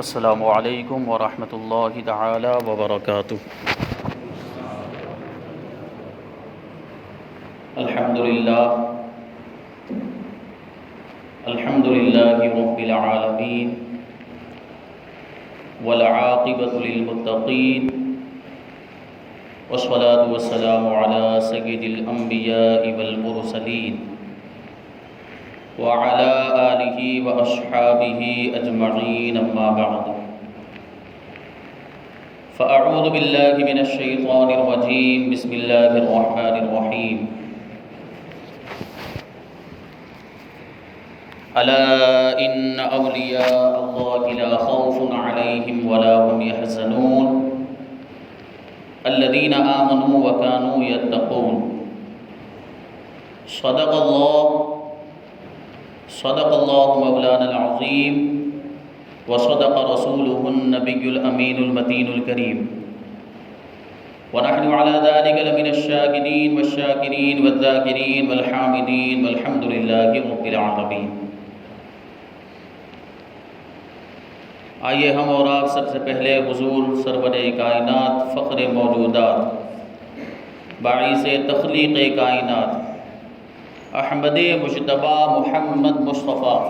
السلام علیکم ورحمۃ اللہ تعالی وبرکاتہ۔ الحمد للہ رب العالمین والعاقبۃ للمتقین والصلاة والسلام علی سید الانبیاء والمرسلین وعلى آلہ واصحابہ اجمعین، اما بعد فاعوذ باللہ من الشیطان الرجیم، بسم اللہ الرحمن الرحیم۔ الا ان اولیاء اللہ لا خوف علیہم ولا هم يحزنون الذین آمنوا وكانوا يتقون۔ صدق اللہ مولانا العظیم وصدق رسولہ النبی الامین المتین الکریم، ونحن على ذلك لمن الشاکرین والشاکرین والذاکرین والحامدین والحمد للہ رب العالمین۔ آئیے ہم اور آپ سب سے پہلے حضور سرور کائنات، فخر موجودات، باعث تخلیق کائنات، احمد مجتبی محمد مصطفیٰ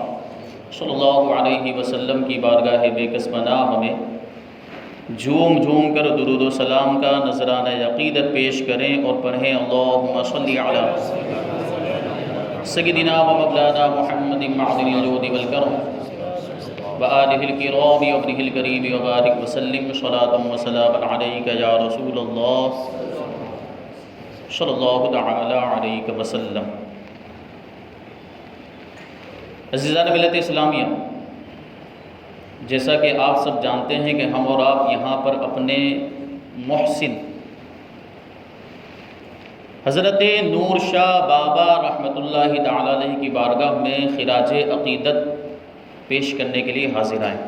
صلی اللہ علیہ وسلم کی بارگاہ بے کس پناہ میں جھوم جھوم کر درود و سلام کا نذرانہ عقیدت پیش کریں اور پڑھیں اللہم صلی علی سیدنا و مولانا محمد معدن الجود والکرم وآلہ الکرام وابنہ الکریم وبارک وسلم صلاۃ و سلام علیک یا رسول اللہ صلی اللہ تعالی علیہ وسلم۔ عزیزان ملت اسلامیہ، جیسا کہ آپ سب جانتے ہیں کہ ہم اور آپ یہاں پر اپنے محسن حضرت نور شاہ بابا رحمۃ اللہ تعالی علیہ کی بارگاہ میں خراج عقیدت پیش کرنے کے لیے حاضر آئے۔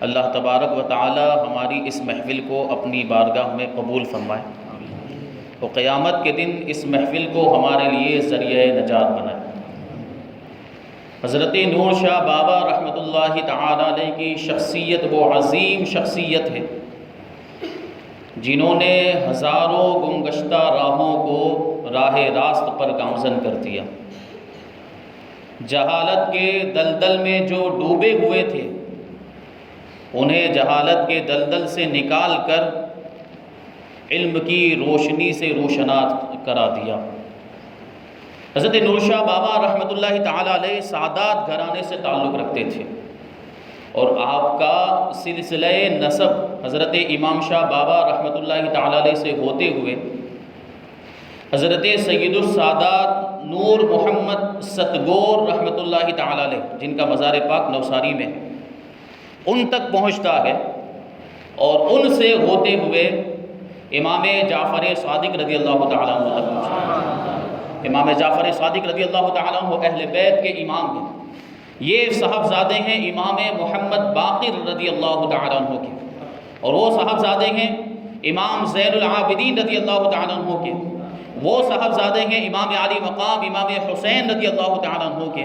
اللہ تبارک و تعالی ہماری اس محفل کو اپنی بارگاہ میں قبول فرمائے اور قیامت کے دن اس محفل کو ہمارے لیے ذریعہ نجات بنائے۔ حضرت نور شاہ بابا رحمۃ اللہ تعالی علیہ کی شخصیت وہ عظیم شخصیت ہے جنہوں نے ہزاروں گمگشتہ راہوں کو راہ راست پر گامزن کر دیا۔ جہالت کے دلدل میں جو ڈوبے ہوئے تھے انہیں جہالت کے دلدل سے نکال کر علم کی روشنی سے روشنات کرا دیا۔ حضرت نور شاہ بابا رحمۃ اللہ تعالی علیہ سعادات گھرانے سے تعلق رکھتے تھے اور آپ کا سلسلہ نسب حضرت امام شاہ بابا رحمۃ اللہ تعالی علیہ سے ہوتے ہوئے حضرت سید السادات نور محمد ستگور رحمۃ اللہ تعالی علیہ، جن کا مزار پاک نوساری میں ان تک پہنچتا ہے، اور ان سے ہوتے ہوئے امام جعفر صادق رضی اللہ تعالیٰ عنہ تک پہنچتا۔ امام جعفر صادق رضی اللہ تعالیٰ عنہ اہل بیت کے امام ہیں۔ یہ صاحبزادے ہیں امام محمد باقر رضی اللہ تعالیٰ عنہ کے، اور وہ صاحبزادے ہیں امام زین العابدین رضی اللہ تعالیٰ عنہ کے، وہ صاحبزادے ہیں امام علی مقام امام حسین رضی اللہ تعالیٰ عنہ کے،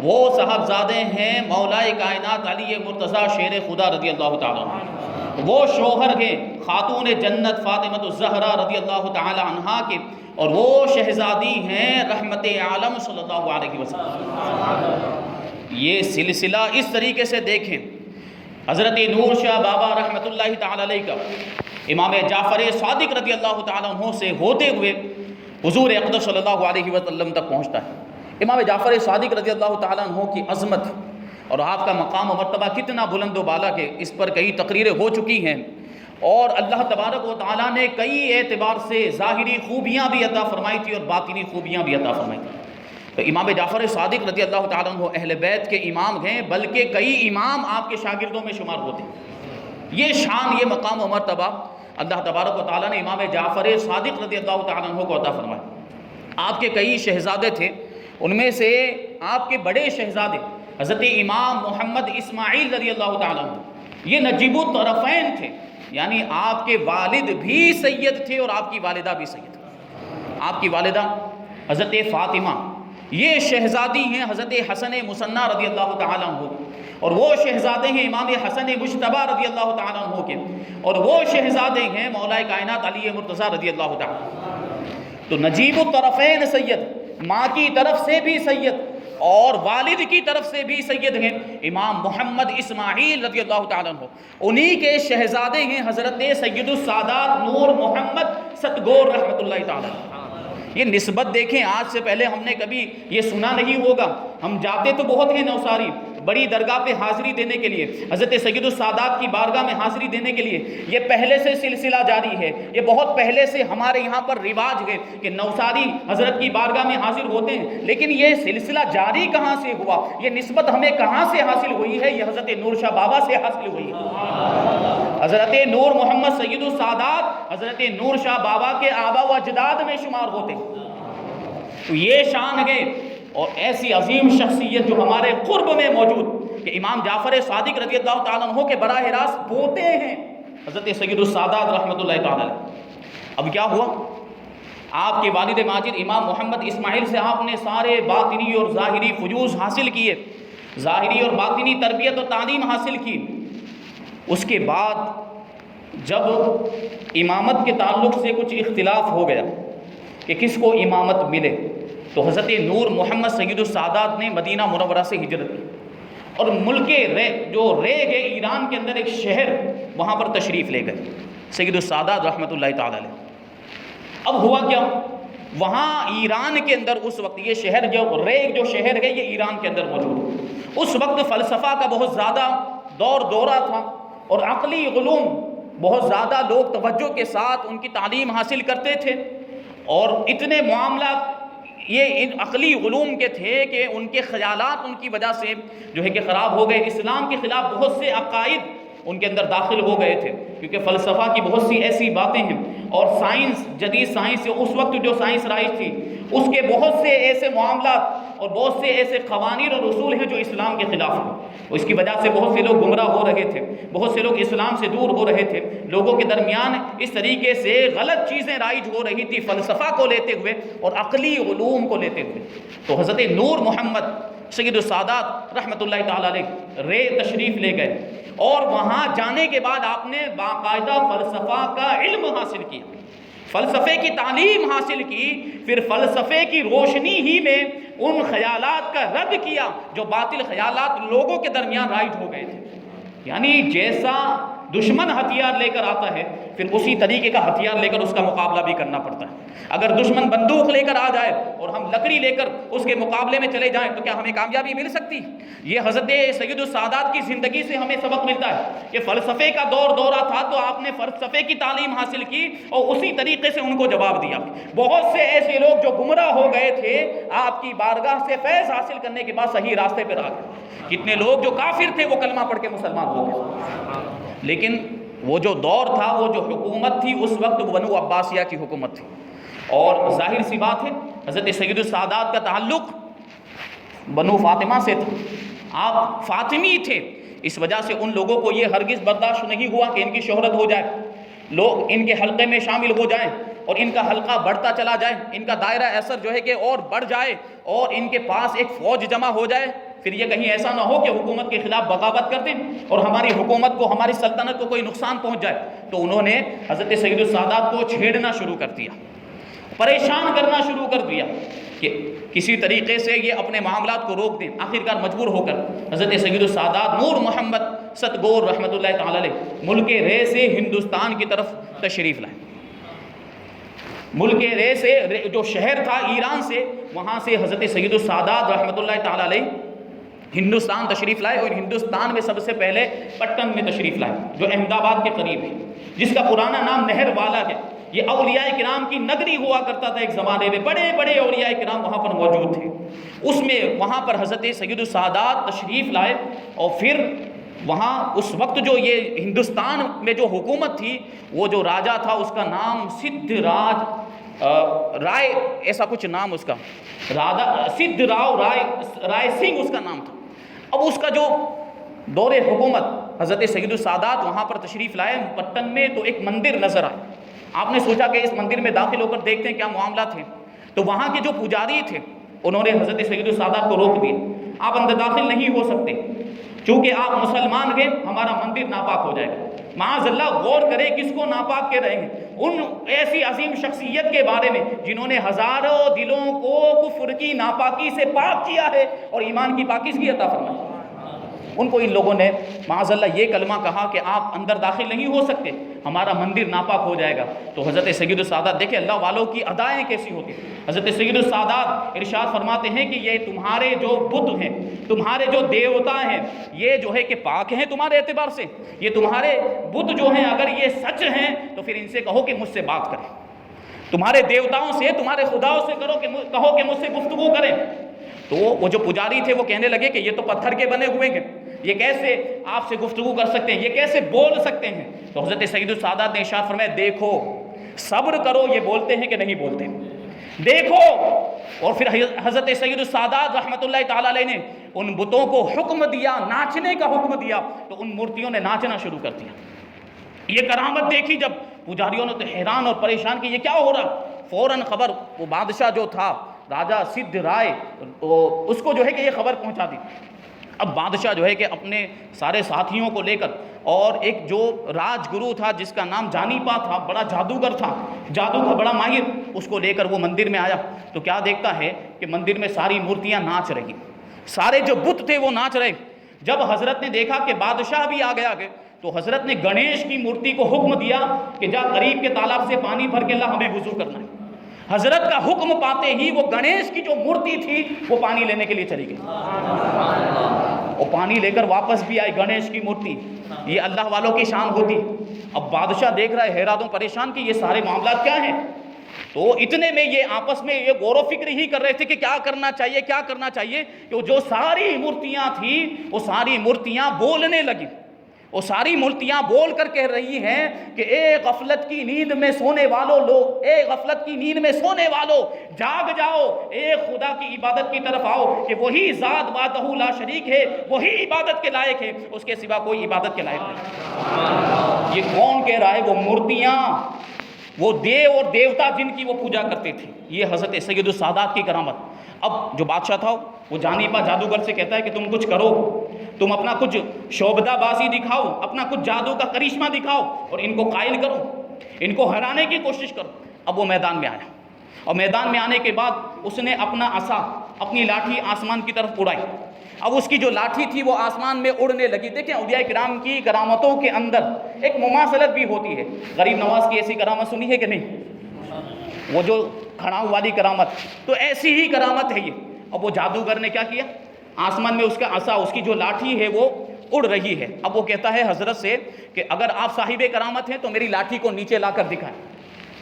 وہ صاحبزادے ہیں مولا کائنات علی مرتضیٰ شیر خدا رضی اللہ تعالیٰ عنہ، وہ شوہر ہیں خاتون جنت فاطمہ الزہرا رضی اللہ تعالیٰ عنہا کے، اور وہ شہزادی ہیں رحمت عالم صلی اللہ علیہ وسلم۔ یہ سلسلہ اس طریقے سے دیکھیں، حضرت نور شاہ بابا رحمۃ اللہ تعالی علیہ کا امام جعفر صادق رضی اللہ تعالیٰ عنہ سے ہوتے ہوئے حضور اقدس صلی اللہ علیہ وسلم تک پہنچتا ہے۔ امام جعفر صادق رضی اللہ تعالیٰ عنہ کی عظمت اور آپ کا مقام و مرتبہ کتنا بلند و بالا کہ اس پر کئی تقریریں ہو چکی ہیں، اور اللہ تبارک و تعالیٰ نے کئی اعتبار سے ظاہری خوبیاں بھی عطا فرمائی تھی اور باطنی خوبیاں بھی عطا فرمائی تھی۔ تو امام جعفر صادق رضی اللہ تعالیٰ عنہ اہل بیت کے امام ہیں، بلکہ کئی امام آپ کے شاگردوں میں شمار ہوتے ہیں۔ یہ شان، یہ مقام و مرتبہ اللہ تبارک و تعالیٰ نے امام جعفر صادق رضی اللہ تعالیٰ عنہ کو عطا فرمایا۔ آپ کے کئی شہزادے تھے، ان میں سے آپ کے بڑے شہزادے حضرت امام محمد اسماعیل رضی اللہ تعالیٰ عنہ، یہ نجیب الطرفین تھے، یعنی آپ کے والد بھی سید تھے اور آپ کی والدہ بھی سید تھے۔ آپ کی والدہ حضرت فاطمہ یہ شہزادی ہیں حضرت حسن مصنع رضی اللہ تعالیٰ عنہ، اور وہ شہزادے ہیں امام حسن مجتبی رضی اللہ تعالیٰ عنہ کے، اور وہ شہزادے ہیں مولا کائنات علی مرتضیٰ رضی اللہ تعالیٰ۔ تو نجیب الطرفین سید، ماں کی طرف سے بھی سید اور والد کی طرف سے بھی سید ہیں امام محمد اسماعیل رضی اللہ تعالیٰ عنہ، انہی کے شہزادے ہیں حضرت سید السادات نور محمد ستگور رحمۃ اللہ تعالیٰ۔ یہ نسبت دیکھیں، آج سے پہلے ہم نے کبھی یہ سنا نہیں ہوگا، ہم جاتے تو بہت ہیں نوساری بڑی درگاہ پہ حاضری دینے کے لیے، حضرت سید السادات کی بارگاہ میں حاضری دینے کے لیے، یہ پہلے سے سلسلہ جاری ہے، یہ بہت پہلے سے ہمارے یہاں پر رواج ہے کہ نوساری حضرت کی بارگاہ میں حاضر ہوتے ہیں، لیکن یہ سلسلہ جاری کہاں سے ہوا، یہ نسبت ہمیں کہاں سے حاصل ہوئی ہے؟ یہ حضرت نور شاہ بابا سے حاصل ہوئی ہے۔ حضرت نور محمد سید السادات حضرت نور شاہ بابا کے آبا و اجداد میں شمار ہوتے ہیں۔ تو یہ شان ہے اور ایسی عظیم شخصیت جو ہمارے قرب میں موجود کہ امام جعفر صادق رضی اللہ تعالیٰ عنہ کے براہ راست پوتے ہیں حضرت سید السادات رحمۃ اللہ تعالیٰ علیہ۔ اب کیا ہوا؟ آپ کے والد ماجد امام محمد اسماعیل سے آپ نے سارے باطنی اور ظاہری فجوز حاصل کیے، ظاہری اور باطنی تربیت اور تعلیم حاصل کی۔ اس کے بعد جب امامت کے تعلق سے کچھ اختلاف ہو گیا کہ کس کو امامت ملے، تو حضرت نور محمد سید السادات نے مدینہ منورہ سے ہجرت کی اور ملک ریگ ہے ایران کے اندر ایک شہر، وہاں پر تشریف لے گئے سید السادات رحمۃ اللہ تعالیٰ علیہ۔ اب ہوا کیا؟ وہاں ایران کے اندر اس وقت یہ شہر جو شہر ہے یہ ایران کے اندر موجود ہے، اس وقت فلسفہ کا بہت زیادہ دورہ تھا اور عقلی علوم بہت زیادہ لوگ توجہ کے ساتھ ان کی تعلیم حاصل کرتے تھے، اور اتنے معاملات یہ ان عقلی علوم کے تھے کہ ان کے خیالات ان کی وجہ سے جو ہے کہ خراب ہو گئے، اسلام کے خلاف بہت سے عقائد ان کے اندر داخل ہو گئے تھے، کیونکہ فلسفہ کی بہت سی ایسی باتیں ہیں، اور سائنس، جدید سائنس، اس وقت جو سائنس رائج تھی اس کے بہت سے ایسے معاملات اور بہت سے ایسے قوانین اور اصول ہیں جو اسلام کے خلاف ہیں، اس کی وجہ سے بہت سے لوگ گمراہ ہو رہے تھے، بہت سے لوگ اسلام سے دور ہو رہے تھے، لوگوں کے درمیان اس طریقے سے غلط چیزیں رائج ہو رہی تھی فلسفہ کو لیتے ہوئے اور عقلی علوم کو لیتے ہوئے۔ تو حضرت نور محمد سید السادات رحمۃ اللہ تعالیٰ علیہ رے تشریف لے گئے، اور وہاں جانے کے بعد آپ نے باقاعدہ فلسفہ کا علم حاصل کیا، فلسفے کی تعلیم حاصل کی، پھر فلسفے کی روشنی ہی میں ان خیالات کا رد کیا جو باطل خیالات لوگوں کے درمیان رائج ہو گئے تھے۔ یعنی جیسا دشمن ہتھیار لے کر آتا ہے پھر اسی طریقے کا ہتھیار لے کر اس کا مقابلہ بھی کرنا پڑتا ہے۔ اگر دشمن بندوق لے کر آ جائے اور ہم لکڑی لے کر اس کے مقابلے میں چلے جائیں تو کیا ہمیں کامیابی مل سکتی؟ یہ حضرت سید السادات کی زندگی سے ہمیں سبق ملتا ہے کہ فلسفے کا دورہ تھا تو آپ نے فلسفے کی تعلیم حاصل کی اور اسی طریقے سے ان کو جواب دیا۔ بہت سے ایسے لوگ جو گمراہ ہو گئے تھے آپ کی بارگاہ سے فیض حاصل کرنے کے بعد صحیح راستے پر آ گئے، کتنے لوگ جو کافر تھے وہ کلمہ پڑھ کے مسلمان ہو گئے۔ لیکن وہ جو دور تھا، وہ جو حکومت تھی اس وقت وہ بنو عباسیہ کی حکومت تھی، اور ظاہر سی بات ہے حضرت سید السادات کا تعلق بنو فاطمہ سے تھا، آپ فاطمی تھے، اس وجہ سے ان لوگوں کو یہ ہرگز برداشت نہیں ہوا کہ ان کی شہرت ہو جائے، لوگ ان کے حلقے میں شامل ہو جائیں اور ان کا حلقہ بڑھتا چلا جائے، ان کا دائرہ اثر جو ہے کہ اور بڑھ جائے اور ان کے پاس ایک فوج جمع ہو جائے، پھر یہ کہیں ایسا نہ ہو کہ حکومت کے خلاف بغاوت کر دیں اور ہماری حکومت کو، ہماری سلطنت کو کوئی نقصان پہنچ جائے۔ تو انہوں نے حضرت سید السادات کو چھیڑنا شروع کر دیا، پریشان کرنا شروع کر دیا کہ کسی طریقے سے یہ اپنے معاملات کو روک دیں۔ آخرکار مجبور ہو کر حضرت سید السادات نور محمد ستگور رحمۃ اللہ تعالی علیہ ملک رے سے ہندوستان کی طرف تشریف لائے۔ ملک رے سے جو شہر تھا ایران سے، وہاں سے حضرت سید السادات رحمۃ اللہ تعالی علیہ ہندوستان تشریف لائے، اور ہندوستان میں سب سے پہلے پٹن میں تشریف لائے جو احمد آباد کے قریب ہے، جس کا پرانا نام نہر والا ہے۔ یہ اولیاء کرام کی نگری ہوا کرتا تھا ایک زمانے میں، بڑے بڑے اولیاء کرام وہاں پر موجود تھے۔ اس میں وہاں پر حضرت سید السادات تشریف لائے، اور پھر وہاں اس وقت جو یہ ہندوستان میں جو حکومت تھی، وہ جو راجا تھا اس کا نام سدھ راج رائے، ایسا کچھ نام اس کا، سدھ راؤ رائے سنگھ اس کا نام تھا۔ اب اس کا جو دور حکومت حضرت سید السادات وہاں پر تشریف لائے پٹن میں، تو ایک مندر نظر آئے۔ آپ نے سوچا کہ اس مندر میں داخل ہو کر دیکھتے ہیں کیا معاملات ہیں، تو وہاں کے جو پجاری تھے انہوں نے حضرت سید السادات کو روک دیا، آپ اندر داخل نہیں ہو سکتے، چونکہ آپ مسلمان ہیں ہمارا مندر ناپاک ہو جائے گا۔ معاذ اللہ، غور کرے کس کو ناپاک کے رہیں گے؟ ان ایسی عظیم شخصیت کے بارے میں جنہوں نے ہزاروں دلوں کو کفر کی ناپاکی سے پاک کیا ہے اور ایمان کی پاکیزگی عطا فرمائی۔ ان کو ان لوگوں نے معاذ اللہ یہ کلمہ کہا کہ آپ اندر داخل نہیں ہو سکتے، ہمارا مندر ناپاک ہو جائے گا۔ تو حضرت سید السادات دیکھیں اللہ والوں کی ادائیں کیسی ہوتی ہیں۔ حضرت سید السادات ارشاد فرماتے ہیں کہ یہ تمہارے جو بت ہیں، تمہارے جو دیوتا ہیں، یہ جو ہے کہ پاک ہیں تمہارے اعتبار سے، یہ تمہارے بت جو ہیں اگر یہ سچ ہیں تو پھر ان سے کہو کہ مجھ سے بات کریں، تمہارے دیوتاؤں سے، تمہارے خداؤں سے کہو کہ مجھ سے گفتگو کریں۔ تو وہ جو پجاری تھے وہ کہنے لگے کہ یہ تو پتھر کے بنے ہوئے ہیں، یہ کیسے آپ سے گفتگو کر سکتے ہیں، یہ کیسے بول سکتے ہیں؟ تو حضرت سید السادات نے ارشاد فرمایا دیکھو، صبر کرو، یہ بولتے ہیں کہ نہیں بولتے، دیکھو۔ اور پھر حضرت سید السادات رحمۃ اللہ تعالی علیہ نے ان بتوں کو حکم دیا، ناچنے کا حکم دیا، تو ان مورتیوں نے ناچنا شروع کر دیا۔ یہ کرامت دیکھی جب پجاریوں نے تو حیران اور پریشان کہ یہ کیا ہو رہا۔ فوراً خبر وہ بادشاہ جو تھا راجہ سدھ رائے، اس کو جو ہے کہ یہ خبر پہنچا دی۔ اب بادشاہ جو ہے کہ اپنے سارے ساتھیوں کو لے کر، اور ایک جو راج گرو تھا جس کا نام جانیپا تھا، بڑا جادوگر تھا، جادو کا بڑا ماہر، اس کو لے کر وہ مندر میں آیا۔ تو کیا دیکھتا ہے کہ مندر میں ساری مورتیاں ناچ رہی، سارے جو بت تھے وہ ناچ رہے۔ جب حضرت نے دیکھا کہ بادشاہ بھی آ گیا تو حضرت نے گنیش کی مورتی کو حکم دیا کہ جا قریب کے تالاب سے پانی بھر کے لا ہمیں وضو کرنا ہے۔ حضرت کا حکم پاتے ہی وہ گنیش کی جو مورتی تھی وہ پانی لینے کے لیے چلی گئی، اور پانی لے کر واپس بھی آئی گنیش کی مورتی۔ یہ اللہ والوں کی شان ہوتی۔ اب بادشاہ دیکھ رہا ہے حیران و پریشان کہ یہ سارے معاملات کیا ہیں۔ تو اتنے میں یہ آپس میں یہ غور و فکر ہی کر رہے تھے کہ کیا کرنا چاہیے، کیا کرنا چاہیے، کہ جو ساری مورتیاں تھیں وہ ساری مورتیاں بولنے لگی۔ وہ ساری مورتیاں بول کر کہہ رہی ہیں کہ اے غفلت کی نیند میں سونے والوں لوگ، اے غفلت کی نیند میں سونے والوں جاگ جاؤ، اے خدا کی عبادت کی طرف آؤ کہ وہی ذات وحدہ لا شریک ہے، وہی عبادت کے لائق ہے، اس کے سوا کوئی عبادت کے لائق نہیں۔ یہ کون کہہ رہا ہے؟ وہ مورتیاں، وہ دیو اور دیوتا جن کی وہ پوجا کرتے تھے۔ یہ حضرت سید السادات کی کرامت۔ اب جو بادشاہ تھا وہ جانیپا جادوگر سے کہتا ہے کہ تم کچھ کرو، تم اپنا کچھ شعبدہ بازی دکھاؤ، اپنا کچھ جادو کا کرشمہ دکھاؤ اور ان کو قائل کرو، ان کو ہرانے کی کوشش کرو۔ اب وہ میدان میں آیا، اور میدان میں آنے کے بعد اس نے اپنا عصا، اپنی لاٹھی آسمان کی طرف اڑائی۔ اب اس کی جو لاٹھی تھی وہ آسمان میں اڑنے لگی۔ دیکھیں اولیاء کرام کی کرامتوں کے اندر ایک مماثلت بھی ہوتی ہے۔ غریب نواز کی ایسی کرامت سنی ہے کہ نہیں؟ وہ جو کھڑاؤ والی کرامت، تو ایسی ہی کرامت ہے یہ۔ اب وہ جادوگر نے کیا کیا؟ آسمان میں اس کا عصا، اس کی جو لاٹھی ہے وہ اڑ رہی ہے۔ اب وہ کہتا ہے حضرت سے کہ اگر آپ صاحب کرامت ہیں تو میری لاٹھی کو نیچے لا کر دکھائیں۔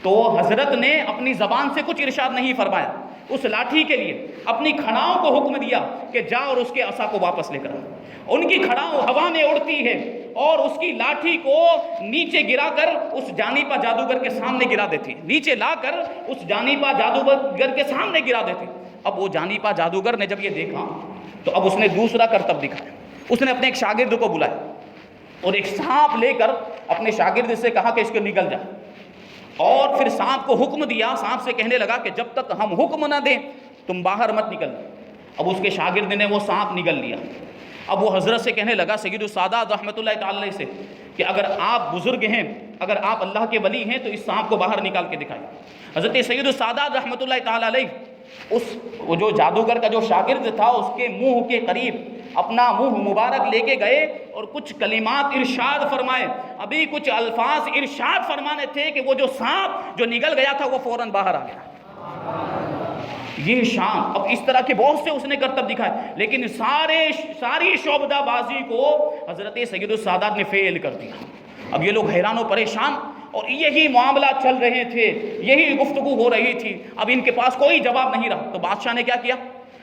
تو حضرت نے اپنی زبان سے کچھ ارشاد نہیں فرمایا، اس لاٹھی کے لیے اپنی کھڑاؤں کو حکم دیا کہ جا اور اس کے عصا کو واپس لے کر آ۔ ان کی کھڑاؤں ہوا میں اڑتی ہے اور اس کی لاٹھی کو نیچے گرا کر اس جانیپا جادوگر کے سامنے گرا دیتی، نیچے لا کر اس جانیپا جادوگر کے سامنے گرا دیتی۔ اب وہ جانیپا جادوگر نے جب یہ دیکھا تو اب اس نے دوسرا کرتب دکھایا۔ اس نے اپنے ایک شاگرد کو بلایا اور ایک سانپ لے کر اپنے شاگرد سے کہا کہ اس کو نگل جا، اور پھر سانپ کو حکم دیا، سانپ سے کہنے لگا کہ جب تک ہم حکم نہ دیں تم باہر مت نکل۔ اب اس کے شاگرد نے وہ سانپ نگل لیا۔ اب وہ حضرت سے کہنے لگا سید السادات رحمۃ اللہ تعالی علیہ سے کہ اگر آپ بزرگ ہیں، اگر آپ اللہ کے ولی ہیں تو اس سانپ کو باہر نکال کے دکھائیں۔ حضرت سید السادات رحمۃ اللہ تعالی علیہ وہ جو جادوگر کا جو شاگرد تھا اس کے منہ کے قریب اپنا منہ مبارک لے کے گئے اور کچھ کلمات ارشاد فرمائے۔ ابھی کچھ الفاظ ارشاد فرمانے تھے کہ وہ جو سانپ جو نگل گیا تھا وہ فوراً باہر آ گیا۔ یہ شان۔ اب اس طرح کے بہت سے اس نے کرتب دکھائے، لیکن ساری شعبدہ بازی کو حضرت سید السادات نے فیل کر دیا۔ اب یہ لوگ حیران و پریشان، اور یہی معاملات چل رہے تھے، یہی گفتگو ہو رہی تھی، اب ان کے پاس کوئی جواب نہیں رہا۔ تو بادشاہ نے کیا کیا؟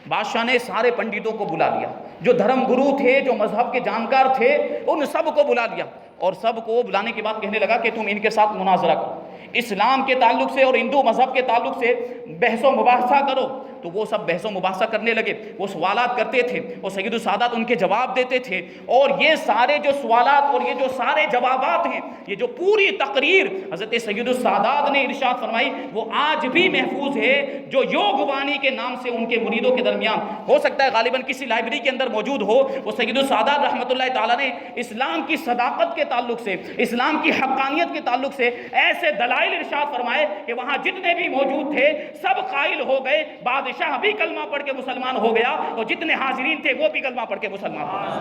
بادشاہ نے سارے پنڈتوں کو بلا لیا، جو دھرم گرو تھے، جو مذہب کے جانکار تھے، ان سب کو بلا لیا، اور سب کو بلانے کے بعد کہنے لگا کہ تم ان کے ساتھ مناظرہ کرو، اسلام کے تعلق سے اور ہندو مذہب کے تعلق سے بحث و مباحثہ کرو تو وہ سب بحث و مباحثہ کرنے لگے، وہ سوالات کرتے تھے اور سید السادات ان کے جواب دیتے تھے، اور یہ سارے جو سوالات اور یہ جو سارے جوابات ہیں، یہ جو پوری تقریر حضرت سید السادات نے ارشاد فرمائی وہ آج بھی محفوظ ہے، جو یوگ وانی کے نام سے ان کے مریدوں کے درمیان ہو سکتا ہے غالباً کسی لائبریری کے اندر موجود ہو۔ وہ سید السادات رحمۃ اللہ تعالیٰ نے اسلام کی صداقت کے تعلق سے، اسلام کی حقانیت کے تعلق سے ایسے دلائل ارشاد فرمائے کہ وہاں جتنے بھی موجود تھے سب قائل ہو گئے، بادشاہ بھی کلمہ پڑھ کے مسلمان ہو گیا اور جتنے حاضرین تھے وہ بھی کلمہ پڑھ کے مسلمان ہو گئے۔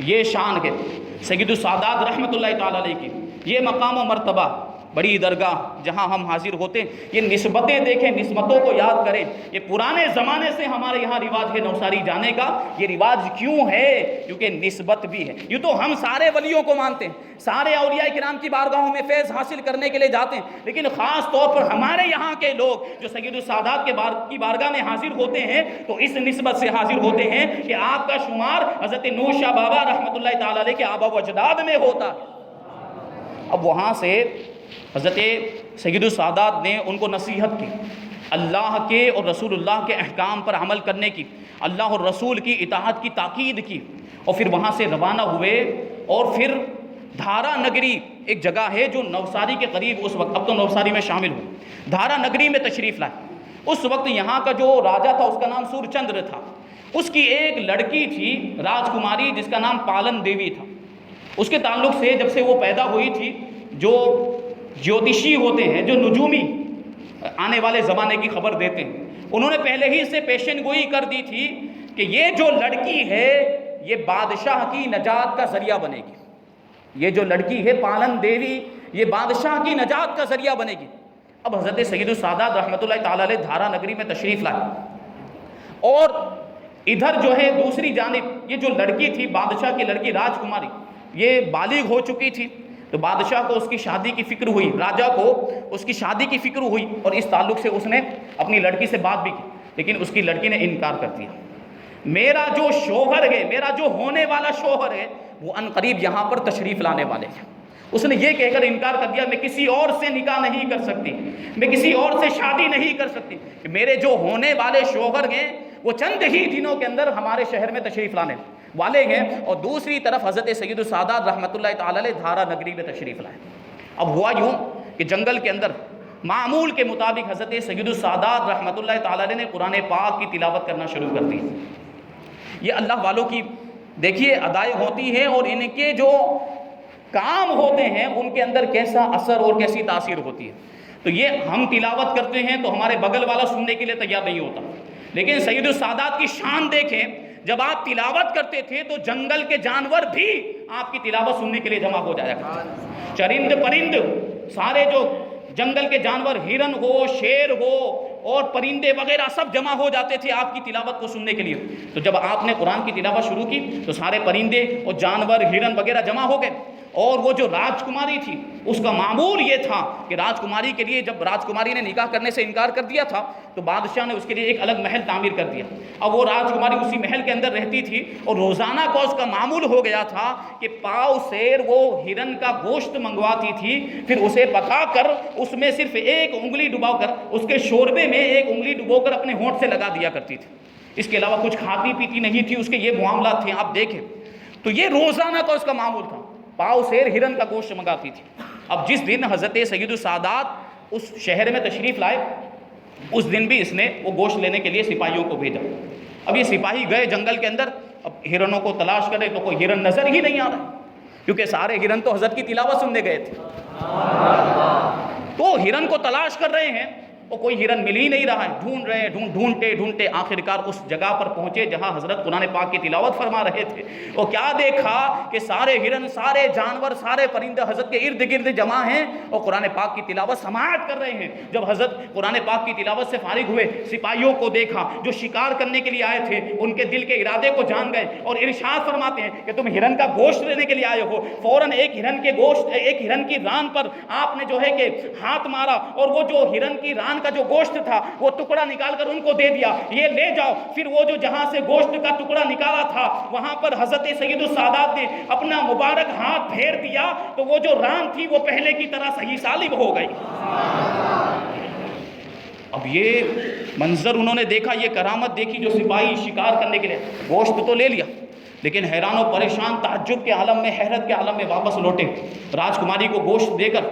یہ شان ہے سید السادات رحمۃ اللہ تعالیٰ علیہ کی، یہ مقام و مرتبہ، بڑی درگاہ جہاں ہم حاضر ہوتے ہیں۔ یہ نسبتیں دیکھیں، نسبتوں کو یاد کریں۔ یہ پرانے زمانے سے ہمارے یہاں رواج ہے نوساری جانے کا۔ یہ رواج کیوں ہے؟ کیونکہ نسبت بھی ہے۔ یوں تو ہم سارے ولیوں کو مانتے ہیں، سارے اولیاء کرام کی بارگاہوں میں فیض حاصل کرنے کے لیے جاتے ہیں، لیکن خاص طور پر ہمارے یہاں کے لوگ جو سید السادات کی بارگاہ میں حاضر ہوتے ہیں تو اس نسبت سے حاضر ہوتے ہیں کہ آپ کا شمار حضرت نور شاہ بابا رحمۃ اللہ تعالیٰ علیہ کے آبا و اجداد میں ہوتا ہے۔ اب وہاں سے حضرت سید السادات نے ان کو نصیحت کی، اللہ کے اور رسول اللہ کے احکام پر عمل کرنے کی، اللہ اور رسول کی اطاعت کی تاکید کی، اور پھر وہاں سے روانہ ہوئے اور پھر دھارا نگری ایک جگہ ہے جو نوساری کے قریب اس وقت، اب تو نوساری میں شامل ہو، دھارا نگری میں تشریف لائے۔ اس وقت یہاں کا جو راجہ تھا اس کا نام سور چندر تھا، اس کی ایک لڑکی تھی راجکماری جس کا نام پالن دیوی تھا۔ اس کے تعلق سے جب سے وہ پیدا ہوئی تھی، جو جیوتشی ہوتے ہیں، جو نجومی آنے والے زمانے کی خبر دیتے ہیں، انہوں نے پہلے ہی سے پیشن گوئی کر دی تھی کہ یہ جو لڑکی ہے یہ بادشاہ کی نجات کا ذریعہ بنے گی، یہ جو لڑکی ہے پالن دیوی یہ بادشاہ کی نجات کا ذریعہ بنے گی۔ اب حضرت سید السادات رحمۃ اللہ تعالیٰ علیہ دھارا نگری میں تشریف لائے، اور ادھر جو ہے دوسری جانب یہ جو لڑکی تھی بادشاہ کی لڑکی راجکماری، یہ بالغ ہو چکی تھی، تو بادشاہ کو اس کی شادی کی فکر ہوئی، راجہ کو اس کی شادی کی فکر ہوئی، اور اس تعلق سے اس نے اپنی لڑکی سے بات بھی کی، لیکن اس کی لڑکی نے انکار کر دیا۔ میرا جو شوہر ہے، میرا جو ہونے والا شوہر ہے وہ عنقریب یہاں پر تشریف لانے والے ہیں۔ اس نے یہ کہہ کر انکار کر دیا، میں کسی اور سے نکاح نہیں کر سکتی، میں کسی اور سے شادی نہیں کر سکتی، کہ میرے جو ہونے والے شوہر ہیں وہ چند ہی دنوں کے اندر ہمارے شہر میں تشریف لانے والے ہیں۔ اور دوسری طرف حضرت سید السادات رحمۃ اللہ تعالیٰ علیہ دھارا نگری میں تشریف لائے۔ اب ہوا یوں کہ جنگل کے اندر معمول کے مطابق حضرت سید السادات رحمۃ اللہ تعالیٰ علیہ نے قرآن پاک کی تلاوت کرنا شروع کر دی۔ یہ اللہ والوں کی دیکھیے ادائیں ہوتی ہیں، اور ان کے جو کام ہوتے ہیں ان کے اندر کیسا اثر اور کیسی تاثیر ہوتی ہے۔ تو یہ ہم تلاوت کرتے ہیں تو ہمارے بغل والا سننے کے لیے تیار نہیں ہوتا، لیکن سید السادات کی شان دیکھیں، جب آپ تلاوت کرتے تھے تو جنگل کے جانور بھی آپ کی تلاوت سننے کے لیے جمع ہو جایا کرتے، چرند پرند سارے جو جنگل کے جانور، ہرن ہو، شیر ہو اور پرندے وغیرہ سب جمع ہو جاتے تھے آپ کی تلاوت کو سننے کے لیے۔ تو جب آپ نے قرآن کی تلاوت شروع کی تو سارے پرندے اور جانور، ہرن وغیرہ جمع ہو گئے، اور وہ جو راجکماری تھی اس کا معمول یہ تھا کہ راجکماری کے لیے جب راجکماری نے نکاح کرنے سے انکار کر دیا تھا تو بادشاہ نے اس کے لیے ایک الگ محل تعمیر کر دیا۔ اب وہ راجکماری اسی محل کے اندر رہتی تھی، اور روزانہ کا اس کا معمول ہو گیا تھا کہ پاؤ سیر وہ ہرن کا گوشت منگواتی تھی، پھر اسے پکا کر اس میں صرف ایک انگلی ڈبو کر، اس کے شوربے میں ایک انگلی ڈبو کر اپنے ہونٹ سے لگا دیا کرتی تھی، اس کے علاوہ کچھ کھاتی پیتی نہیں تھی، اس کے یہ معاملات تھے آپ دیکھیں۔ تو یہ روزانہ کا اس کا معمول تھا، پاؤ سیر ہرن کا گوشت منگاتی تھی۔ اب جس دن حضرت سید السادات اس شہر میں تشریف لائے اس دن بھی اس نے وہ گوشت لینے کے لیے سپاہیوں کو بھیجا۔ اب یہ سپاہی گئے جنگل کے اندر، اب ہرنوں کو تلاش کرے تو کوئی ہرن نظر ہی نہیں آ رہا، کیونکہ سارے ہرن تو حضرت کی تلاوت سننے گئے تھے، تو ہرن کو تلاش کر رہے ہیں اور کوئی ہرن مل ہی نہیں رہا ہے، ڈھونڈ رہے ہیں، ڈھونڈتے آخرکار اس جگہ پر پہنچے جہاں حضرت قرآن پاک کی تلاوت فرما رہے تھے۔ اور کیا دیکھا کہ سارے ہرن، سارے جانور، سارے پرندے حضرت کے ارد گرد جمع ہیں اور قرآن پاک کی تلاوت سماعت کر رہے ہیں۔ جب حضرت قرآن پاک کی تلاوت سے فارغ ہوئے، سپاہیوں کو دیکھا جو شکار کرنے کے لیے آئے تھے، ان کے دل کے ارادے کو جان گئے اور ارشاد فرماتے ہیں کہ تم ہرن کا گوشت لینے کے لیے آئے ہو۔ فوراً ایک ہرن کے گوشت، ایک ہرن کی ران پر آپ نے جو ہے کہ ہاتھ مارا، اور وہ جو ہرن کی ران انسان کا جو گوشت تھا وہ ٹکڑا نکال کر ان کو دے دیا، یہ لے جاؤ۔ پھر وہ جو جہاں سے گوشت کا ٹکڑا نکالا تھا وہاں پر حضرت سید السادات نے اپنا مبارک ہاتھ پھیر دیا تو وہ جو ران تھی وہ پہلے کی طرح صحیح سالم ہو گئی۔ اب یہ منظر انہوں نے دیکھا، یہ کرامت دیکھی، جو سپاہی شکار کرنے کے لیے گوشت تو لے لیا لیکن حیران و پریشان تعجب کے عالم میں، حیرت کے عالم میں واپس لوٹے۔ راجکماری کو گوشت دے کر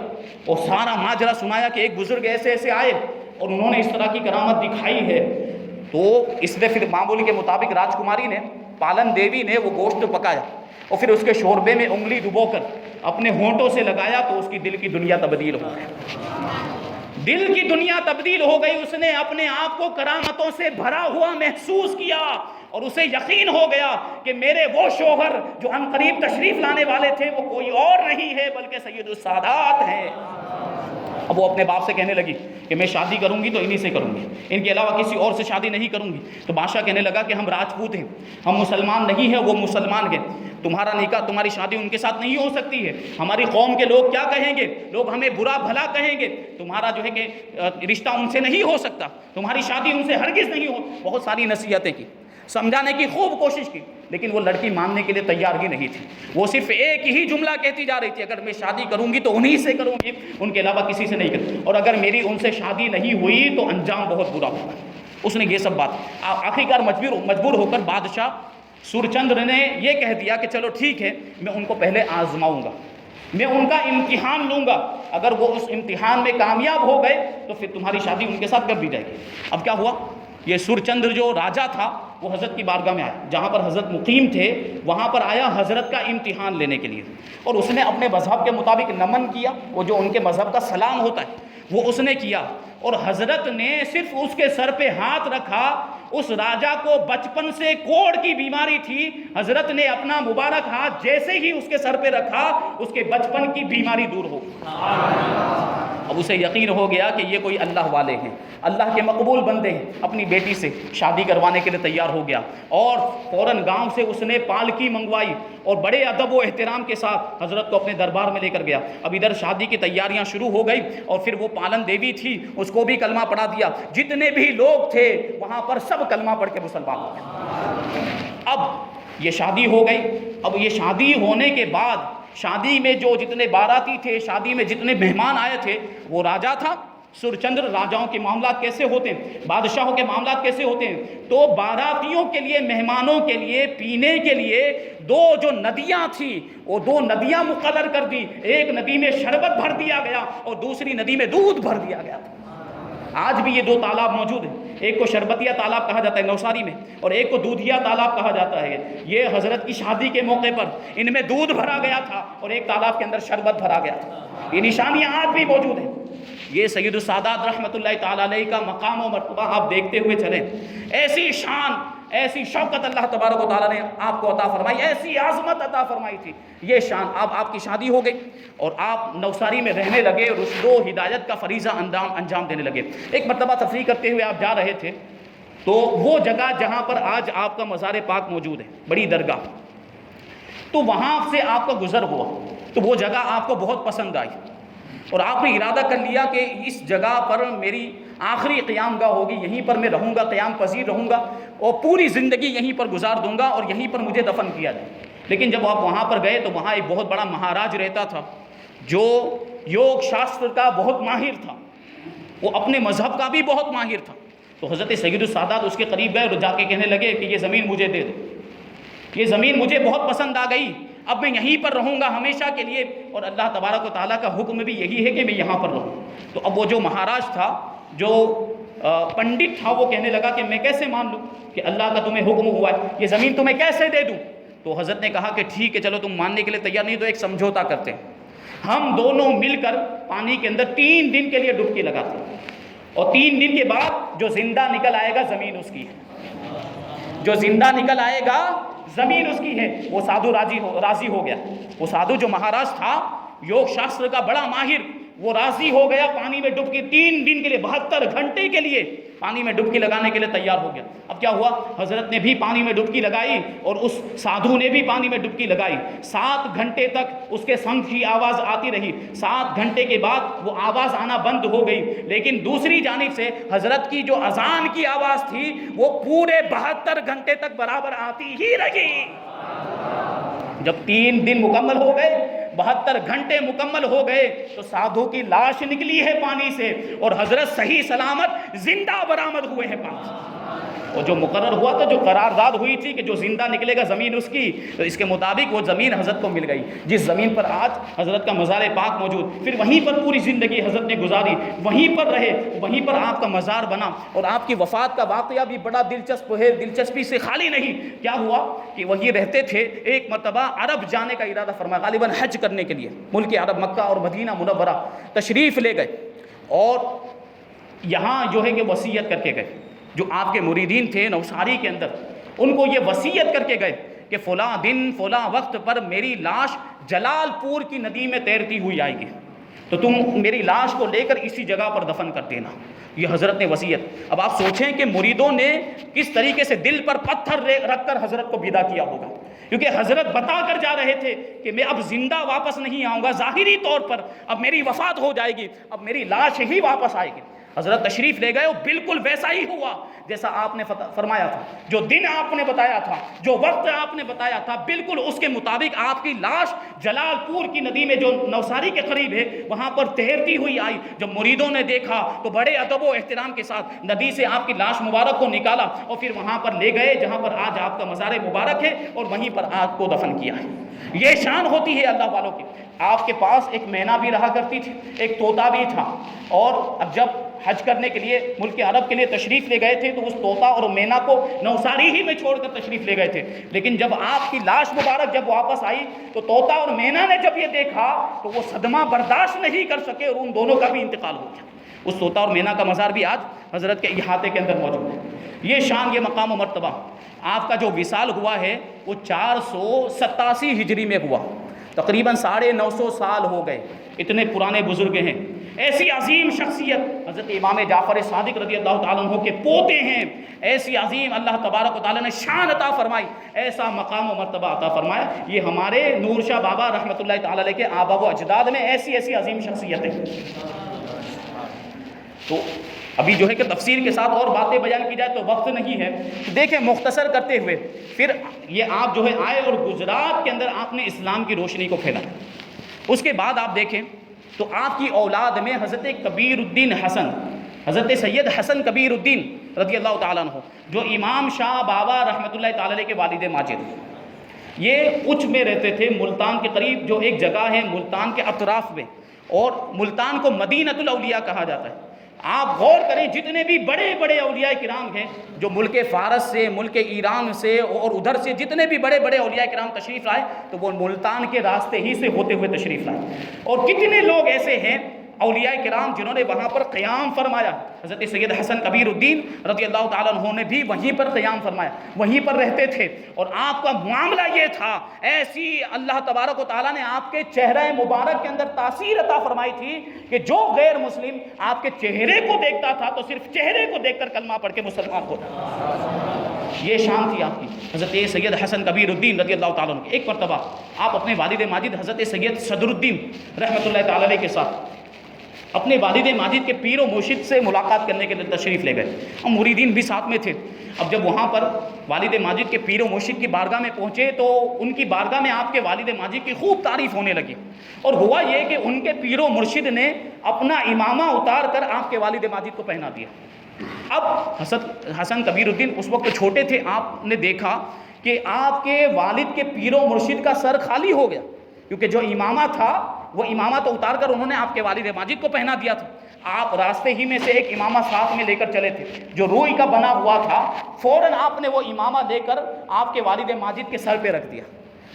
اور سارا ماجرا سنایا کہ ایک بزرگ ایسے ایسے آئے اور انہوں نے اس طرح کی کرامت دکھائی ہے۔ تو اس نے پھر معمول کے مطابق راجکماری نے، پالن دیوی نے وہ گوشت پکایا اور پھر اس کے شوربے میں انگلی ڈبو کر اپنے ہونٹوں سے لگایا تو اس کی دل کی دنیا تبدیل ہو گئی، دل کی دنیا تبدیل ہو گئی۔ اس نے اپنے آپ کو کرامتوں سے بھرا ہوا محسوس کیا اور اسے یقین ہو گیا کہ میرے وہ شوہر جو عنقریب تشریف لانے والے تھے وہ کوئی اور نہیں ہے بلکہ سید السادات ہیں۔ اب وہ اپنے باپ سے کہنے لگی کہ میں شادی کروں گی تو انہی سے کروں گی، ان کے علاوہ کسی اور سے شادی نہیں کروں گی۔ تو بادشاہ کہنے لگا کہ ہم راجپوت ہیں، ہم مسلمان نہیں ہیں، وہ مسلمان ہیں، تمہارا نکاح، تمہاری شادی ان کے ساتھ نہیں ہو سکتی ہے، ہماری قوم کے لوگ کیا کہیں گے، لوگ ہمیں برا بھلا کہیں گے، تمہارا جو ہے کہ رشتہ ان سے نہیں ہو سکتا، تمہاری شادی ان سے ہرگز نہیں ہو۔ بہت ساری نصیحتیں کی، سمجھانے کی خوب کوشش کی، لیکن وہ لڑکی ماننے کے لیے تیار ہی نہیں تھی۔ وہ صرف ایک ہی جملہ کہتی جا رہی تھی، اگر میں شادی کروں گی تو انہی سے کروں گی، ان کے علاوہ کسی سے نہیں کروں، اور اگر میری ان سے شادی نہیں ہوئی تو انجام بہت برا ہوگا۔ اس نے یہ سب بات آخرکار مجبور ہو کر بادشاہ سورچندر نے یہ کہہ دیا کہ چلو ٹھیک ہے، میں ان کو پہلے آزماؤں گا، میں ان کا امتحان لوں گا، اگر وہ اس امتحان میں کامیاب ہو گئے تو پھر تمہاری شادی ان کے ساتھ کر دی جائے گی۔ اب کیا ہوا، یہ سورچندر جو راجا تھا وہ حضرت کی بارگاہ میں آیا، جہاں پر حضرت مقیم تھے وہاں پر آیا حضرت کا امتحان لینے کے لیے، اور اس نے اپنے مذہب کے مطابق نمن کیا، وہ جو ان کے مذہب کا سلام ہوتا ہے وہ اس نے کیا، اور حضرت نے صرف اس کے سر پہ ہاتھ رکھا۔ اس راجا کو بچپن سے کوڑ کی بیماری تھی، حضرت نے اپنا مبارک ہاتھ جیسے ہی اس کے سر پہ رکھا اس کے بچپن کی بیماری دور ہو۔ اب اسے یقین ہو گیا کہ یہ کوئی اللہ والے ہیں، اللہ کے مقبول بندے ہیں، اپنی بیٹی سے شادی کروانے کے لیے تیار ہو گیا، اور فوراً گاؤں سے اس نے پالکی منگوائی اور بڑے ادب و احترام کے ساتھ حضرت کو اپنے دربار میں لے کر گیا۔ اب ادھر شادی کی تیاریاں شروع ہو گئی، اور پھر وہ پالن دیوی تھی اس کو بھی کلمہ پڑھا دیا، جتنے بھی لوگ تھے وہاں پر سب کلمہ پڑھ کے مسلمان ہو گئے۔ اب یہ شادی ہو گئی۔ اب یہ شادی ہونے کے بعد شادی میں جو جتنے باراتی تھے، شادی میں جتنے مہمان آئے تھے، وہ راجا تھا سورچندر۔ راجاؤں کے معاملات کیسے ہوتے ہیں، بادشاہوں کے معاملات کیسے ہوتے ہیں، تو باراتیوں کے لیے، مہمانوں کے لیے پینے کے لیے دو جو ندیاں تھیں وہ دو ندیاں مقرر کر دی، ایک ندی میں شربت بھر دیا گیا اور دوسری ندی میں دودھ بھر دیا گیا۔ آج بھی یہ دو تالاب موجود ہیں، ایک کو شربتیہ تالاب کہا جاتا ہے نوساری میں، اور ایک کو دودھیا تالاب کہا جاتا ہے۔ یہ حضرت کی شادی کے موقع پر ان میں دودھ بھرا گیا تھا اور ایک تالاب کے اندر شربت بھرا گیا تھا۔ یہ نشانیاں آج بھی موجود ہیں۔ یہ سید السادات رحمۃ اللہ تعالی علیہ کا مقام و مرتبہ آپ دیکھتے ہوئے چلیں، ایسی شان، ایسی شوکت اللہ تبارک و تعالیٰ نے آپ کو عطا فرمائی، ایسی عظمت عطا فرمائی تھی، یہ شان۔ اب آپ کی شادی ہو گئی اور آپ نوساری میں رہنے لگے، رشد و ہدایت کا فریضہ انجام دینے لگے۔ ایک مرتبہ تفریح کرتے ہوئے آپ جا رہے تھے تو وہ جگہ جہاں پر آج آپ کا مزار پاک موجود ہے، بڑی درگاہ، تو وہاں سے آپ کا گزر ہوا تو وہ جگہ آپ کو بہت پسند آئی، اور آپ نے ارادہ کر لیا کہ اس جگہ پر میری آخری قیام گاہ ہوگی، یہیں پر میں رہوں گا، قیام پذیر رہوں گا اور پوری زندگی یہیں پر گزار دوں گا اور یہیں پر مجھے دفن کیا جائے۔ لیکن جب آپ وہاں پر گئے تو وہاں ایک بہت بڑا مہاراج رہتا تھا جو یوگ شاستر کا بہت ماہر تھا، وہ اپنے مذہب کا بھی بہت ماہر تھا۔ تو حضرت سید السادات اس کے قریب گئے اور جا کے کہنے لگے کہ یہ زمین مجھے دے دو، یہ زمین مجھے بہت پسند آ گئی، اب میں یہیں پر رہوں گا ہمیشہ کے لیے، اور اللہ تبارک و تعالیٰ کا حکم بھی یہی ہے کہ میں یہاں پر رہوں۔ تو اب وہ جو مہاراج تھا، جو پنڈت تھا، وہ کہنے لگا کہ میں کیسے مان لوں کہ اللہ کا تمہیں حکم ہوا ہے، یہ زمین تمہیں کیسے دے دوں؟ تو حضرت نے کہا کہ ٹھیک ہے، چلو تم ماننے کے لیے تیار نہیں تو ایک سمجھوتا کرتے ہیں، ہم دونوں مل کر پانی کے اندر 3 دن کے لیے ڈبکی لگاتے ہیں، اور 3 دن کے بعد جو زندہ نکل آئے گا زمین اس کی ہے، جو زندہ نکل آئے گا زمین اس کی ہے۔ وہ سادھو راضی ہو گیا، وہ سادھو جو مہاراج تھا یوگ شاستر کا بڑا ماہر، وہ راضی ہو گیا، پانی میں ڈبکی 3 دن کے لیے 72 گھنٹے کے لیے پانی میں ڈبکی لگانے کے لیے تیار ہو گیا. اب کیا ہوا؟ حضرت نے بھی پانی میں ڈبکی لگائی اور اس سادھو نے بھی پانی میں ڈبکی لگائی. 7 گھنٹے تک اس کے سنگ کی آواز آتی رہی. 7 گھنٹے کے بعد وہ آواز آنا بند ہو گئی. لیکن دوسری جانب سے حضرت کی جو اذان کی آواز تھی وہ پورے 72 گھنٹے تک برابر آتی ہی رہی. جب 3 دن مکمل ہو گئے، 72 گھنٹے مکمل ہو گئے، تو سادھو کی لاش نکلی ہے پانی سے اور حضرت صحیح سلامت زندہ برآمد ہوئے ہیں پانی سے. اور جو مقرر ہوا تھا، جو قرارداد ہوئی تھی کہ جو زندہ نکلے گا زمین اس کی، تو اس کے مطابق وہ زمین حضرت کو مل گئی. جس زمین پر آج حضرت کا مزار پاک موجود، پھر وہیں پر پوری زندگی حضرت نے گزاری، وہیں پر رہے، وہیں پر آپ کا مزار بنا. اور آپ کی وفات کا واقعہ بھی بڑا دلچسپ ہے، دلچسپی سے خالی نہیں. کیا ہوا کہ وہیں رہتے تھے. ایک مرتبہ عرب جانے کا ارادہ فرمایا، غالباً حج کرنے کے لیے. ملک عرب مکہ اور مدینہ منورہ تشریف لے گئے اور یہاں جو ہے کہ وصیت کر کے گئے. جو آپ کے مریدین تھے نوشاری کے اندر، ان کو یہ وصیت کر کے گئے کہ فلاں دن فلاں وقت پر میری لاش جلال پور کی ندی میں تیرتی ہوئی آئے گی، تو تم میری لاش کو لے کر اسی جگہ پر دفن کر دینا. یہ حضرت نے وصیت. اب آپ سوچیں کہ مریدوں نے کس طریقے سے دل پر پتھر رکھ کر حضرت کو ودا کیا ہوگا، کیونکہ حضرت بتا کر جا رہے تھے کہ میں اب زندہ واپس نہیں آؤں گا. ظاہری طور پر اب میری وفات ہو جائے گی، اب میری لاش ہی واپس آئے گی. حضرت تشریف لے گئے اور بالکل ویسا ہی ہوا جیسا آپ نے فرمایا تھا. جو دن آپ نے بتایا تھا، جو وقت آپ نے بتایا تھا، بالکل اس کے مطابق آپ کی لاش جلال پور کی ندی میں جو نوساری کے قریب ہے وہاں پر تیرتی ہوئی آئی. جب مریدوں نے دیکھا تو بڑے ادب و احترام کے ساتھ ندی سے آپ کی لاش مبارک کو نکالا اور پھر وہاں پر لے گئے جہاں پر آج آپ کا مزار مبارک ہے اور وہیں پر آپ کو دفن کیا ہے. یہ شان ہوتی ہے اللہ والوں کی. آپ کے پاس ایک مینا بھی رہا کرتی تھی، ایک طوطا بھی تھا. اور اب جب حج کرنے کے لیے ملک عرب کے لیے تشریف لے گئے تھے تو اس طوطا اور مینا کو نوساری ہی میں چھوڑ کر تشریف لے گئے تھے. لیکن جب آپ کی لاش مبارک جب واپس آئی تو طوطا اور مینا نے جب یہ دیکھا تو وہ صدمہ برداشت نہیں کر سکے اور ان دونوں کا بھی انتقال ہو گیا. اس طوطا اور مینا کا مزار بھی آج حضرت کے احاطے کے اندر موجود ہے. یہ شان، یہ مقام و مرتبہ. آپ کا جو وصال ہوا ہے وہ 487 ہجری میں ہوا. تقریباً 950 سال ہو گئے. اتنے پرانے بزرگ ہیں. ایسی عظیم شخصیت حضرت امام جعفر صادق رضی اللہ تعالیٰ عنہ کے پوتے ہیں. ایسی عظیم اللہ تبارک و تعالیٰ نے شان عطا فرمائی، ایسا مقام و مرتبہ عطا فرمایا. یہ ہمارے نور شاہ بابا رحمۃ اللہ تعالیٰ علیہ کے آبا و اجداد میں ایسی ایسی عظیم شخصیتیں. تو ابھی جو ہے کہ تفصیل کے ساتھ اور باتیں بیان کی جائے تو وقت نہیں ہے. دیکھیں مختصر کرتے ہوئے پھر یہ آپ جو ہے آئے اور گجرات کے اندر آپ نے اسلام کی روشنی کو پھیلا. اس کے بعد آپ دیکھیں تو آپ کی اولاد میں حضرت کبیر الدین حسن، حضرت سید حسن کبیر الدین رضی اللہ تعالیٰ عنہ، جو امام شاہ بابا رحمۃ اللہ تعالیٰ علیہ کے والد ماجد، یہ اچ میں رہتے تھے، ملتان کے قریب جو ایک جگہ ہے ملتان کے اطراف میں، اور ملتان کو مدینۃ الاولیاء کہا جاتا ہے. آپ غور کریں جتنے بھی بڑے بڑے اولیاء کرام ہیں جو ملک فارس سے، ملک ایران سے اور ادھر سے جتنے بھی بڑے بڑے اولیاء کرام تشریف لائے تو وہ ملتان کے راستے ہی سے ہوتے ہوئے تشریف لائے. اور کتنے لوگ ایسے ہیں اولیاء کرام جنہوں نے وہاں پر قیام فرمایا. حضرت سید حسن کبیر الدین رضی اللہ تعالیٰ عنہ نے بھی وہیں پر قیام فرمایا، وہیں پر رہتے تھے. اور آپ کا معاملہ یہ تھا، ایسی اللہ تبارک و تعالیٰ نے آپ کے چہرہ مبارک کے اندر تاثیر عطا فرمائی تھی کہ جو غیر مسلم آپ کے چہرے کو دیکھتا تھا تو صرف چہرے کو دیکھ کر کلمہ پڑھ کے مسلمان ہوتا. یہ شان تھی آپ کی حضرت سید حسن کبیر الدین رضی اللہ تعالیٰ عنہ. ایک مرتبہ آپ اپنے والد ماجد حضرت سید صدر الدین رحمۃ اللہ تعالیٰ علیہ کے ساتھ اپنے والد ماجد کے پیر و مرشد سے ملاقات کرنے کے لیے تشریف لے گئے. ہم مریدین بھی ساتھ میں تھے. اب جب وہاں پر والد ماجد کے پیر و مرشد کی بارگاہ میں پہنچے تو ان کی بارگاہ میں آپ کے والد ماجد کی خوب تعریف ہونے لگی. اور ہوا یہ کہ ان کے پیر و مرشد نے اپنا امامہ اتار کر آپ کے والد ماجد کو پہنا دیا. اب حسن کبیر الدین اس وقت چھوٹے تھے. آپ نے دیکھا کہ آپ کے والد کے پیر و مرشد کا سر خالی ہو گیا، کیونکہ جو امامہ تھا وہ امامہ تو اتار کر انہوں نے آپ کے والد ماجد کو پہنا دیا تھا. آپ راستے ہی میں سے ایک امامہ ساتھ میں لے کر چلے تھے جو روئی کا بنا ہوا تھا. فوراً آپ نے وہ امامہ لے کر آپ کے والد ماجد کے سر پہ رکھ دیا،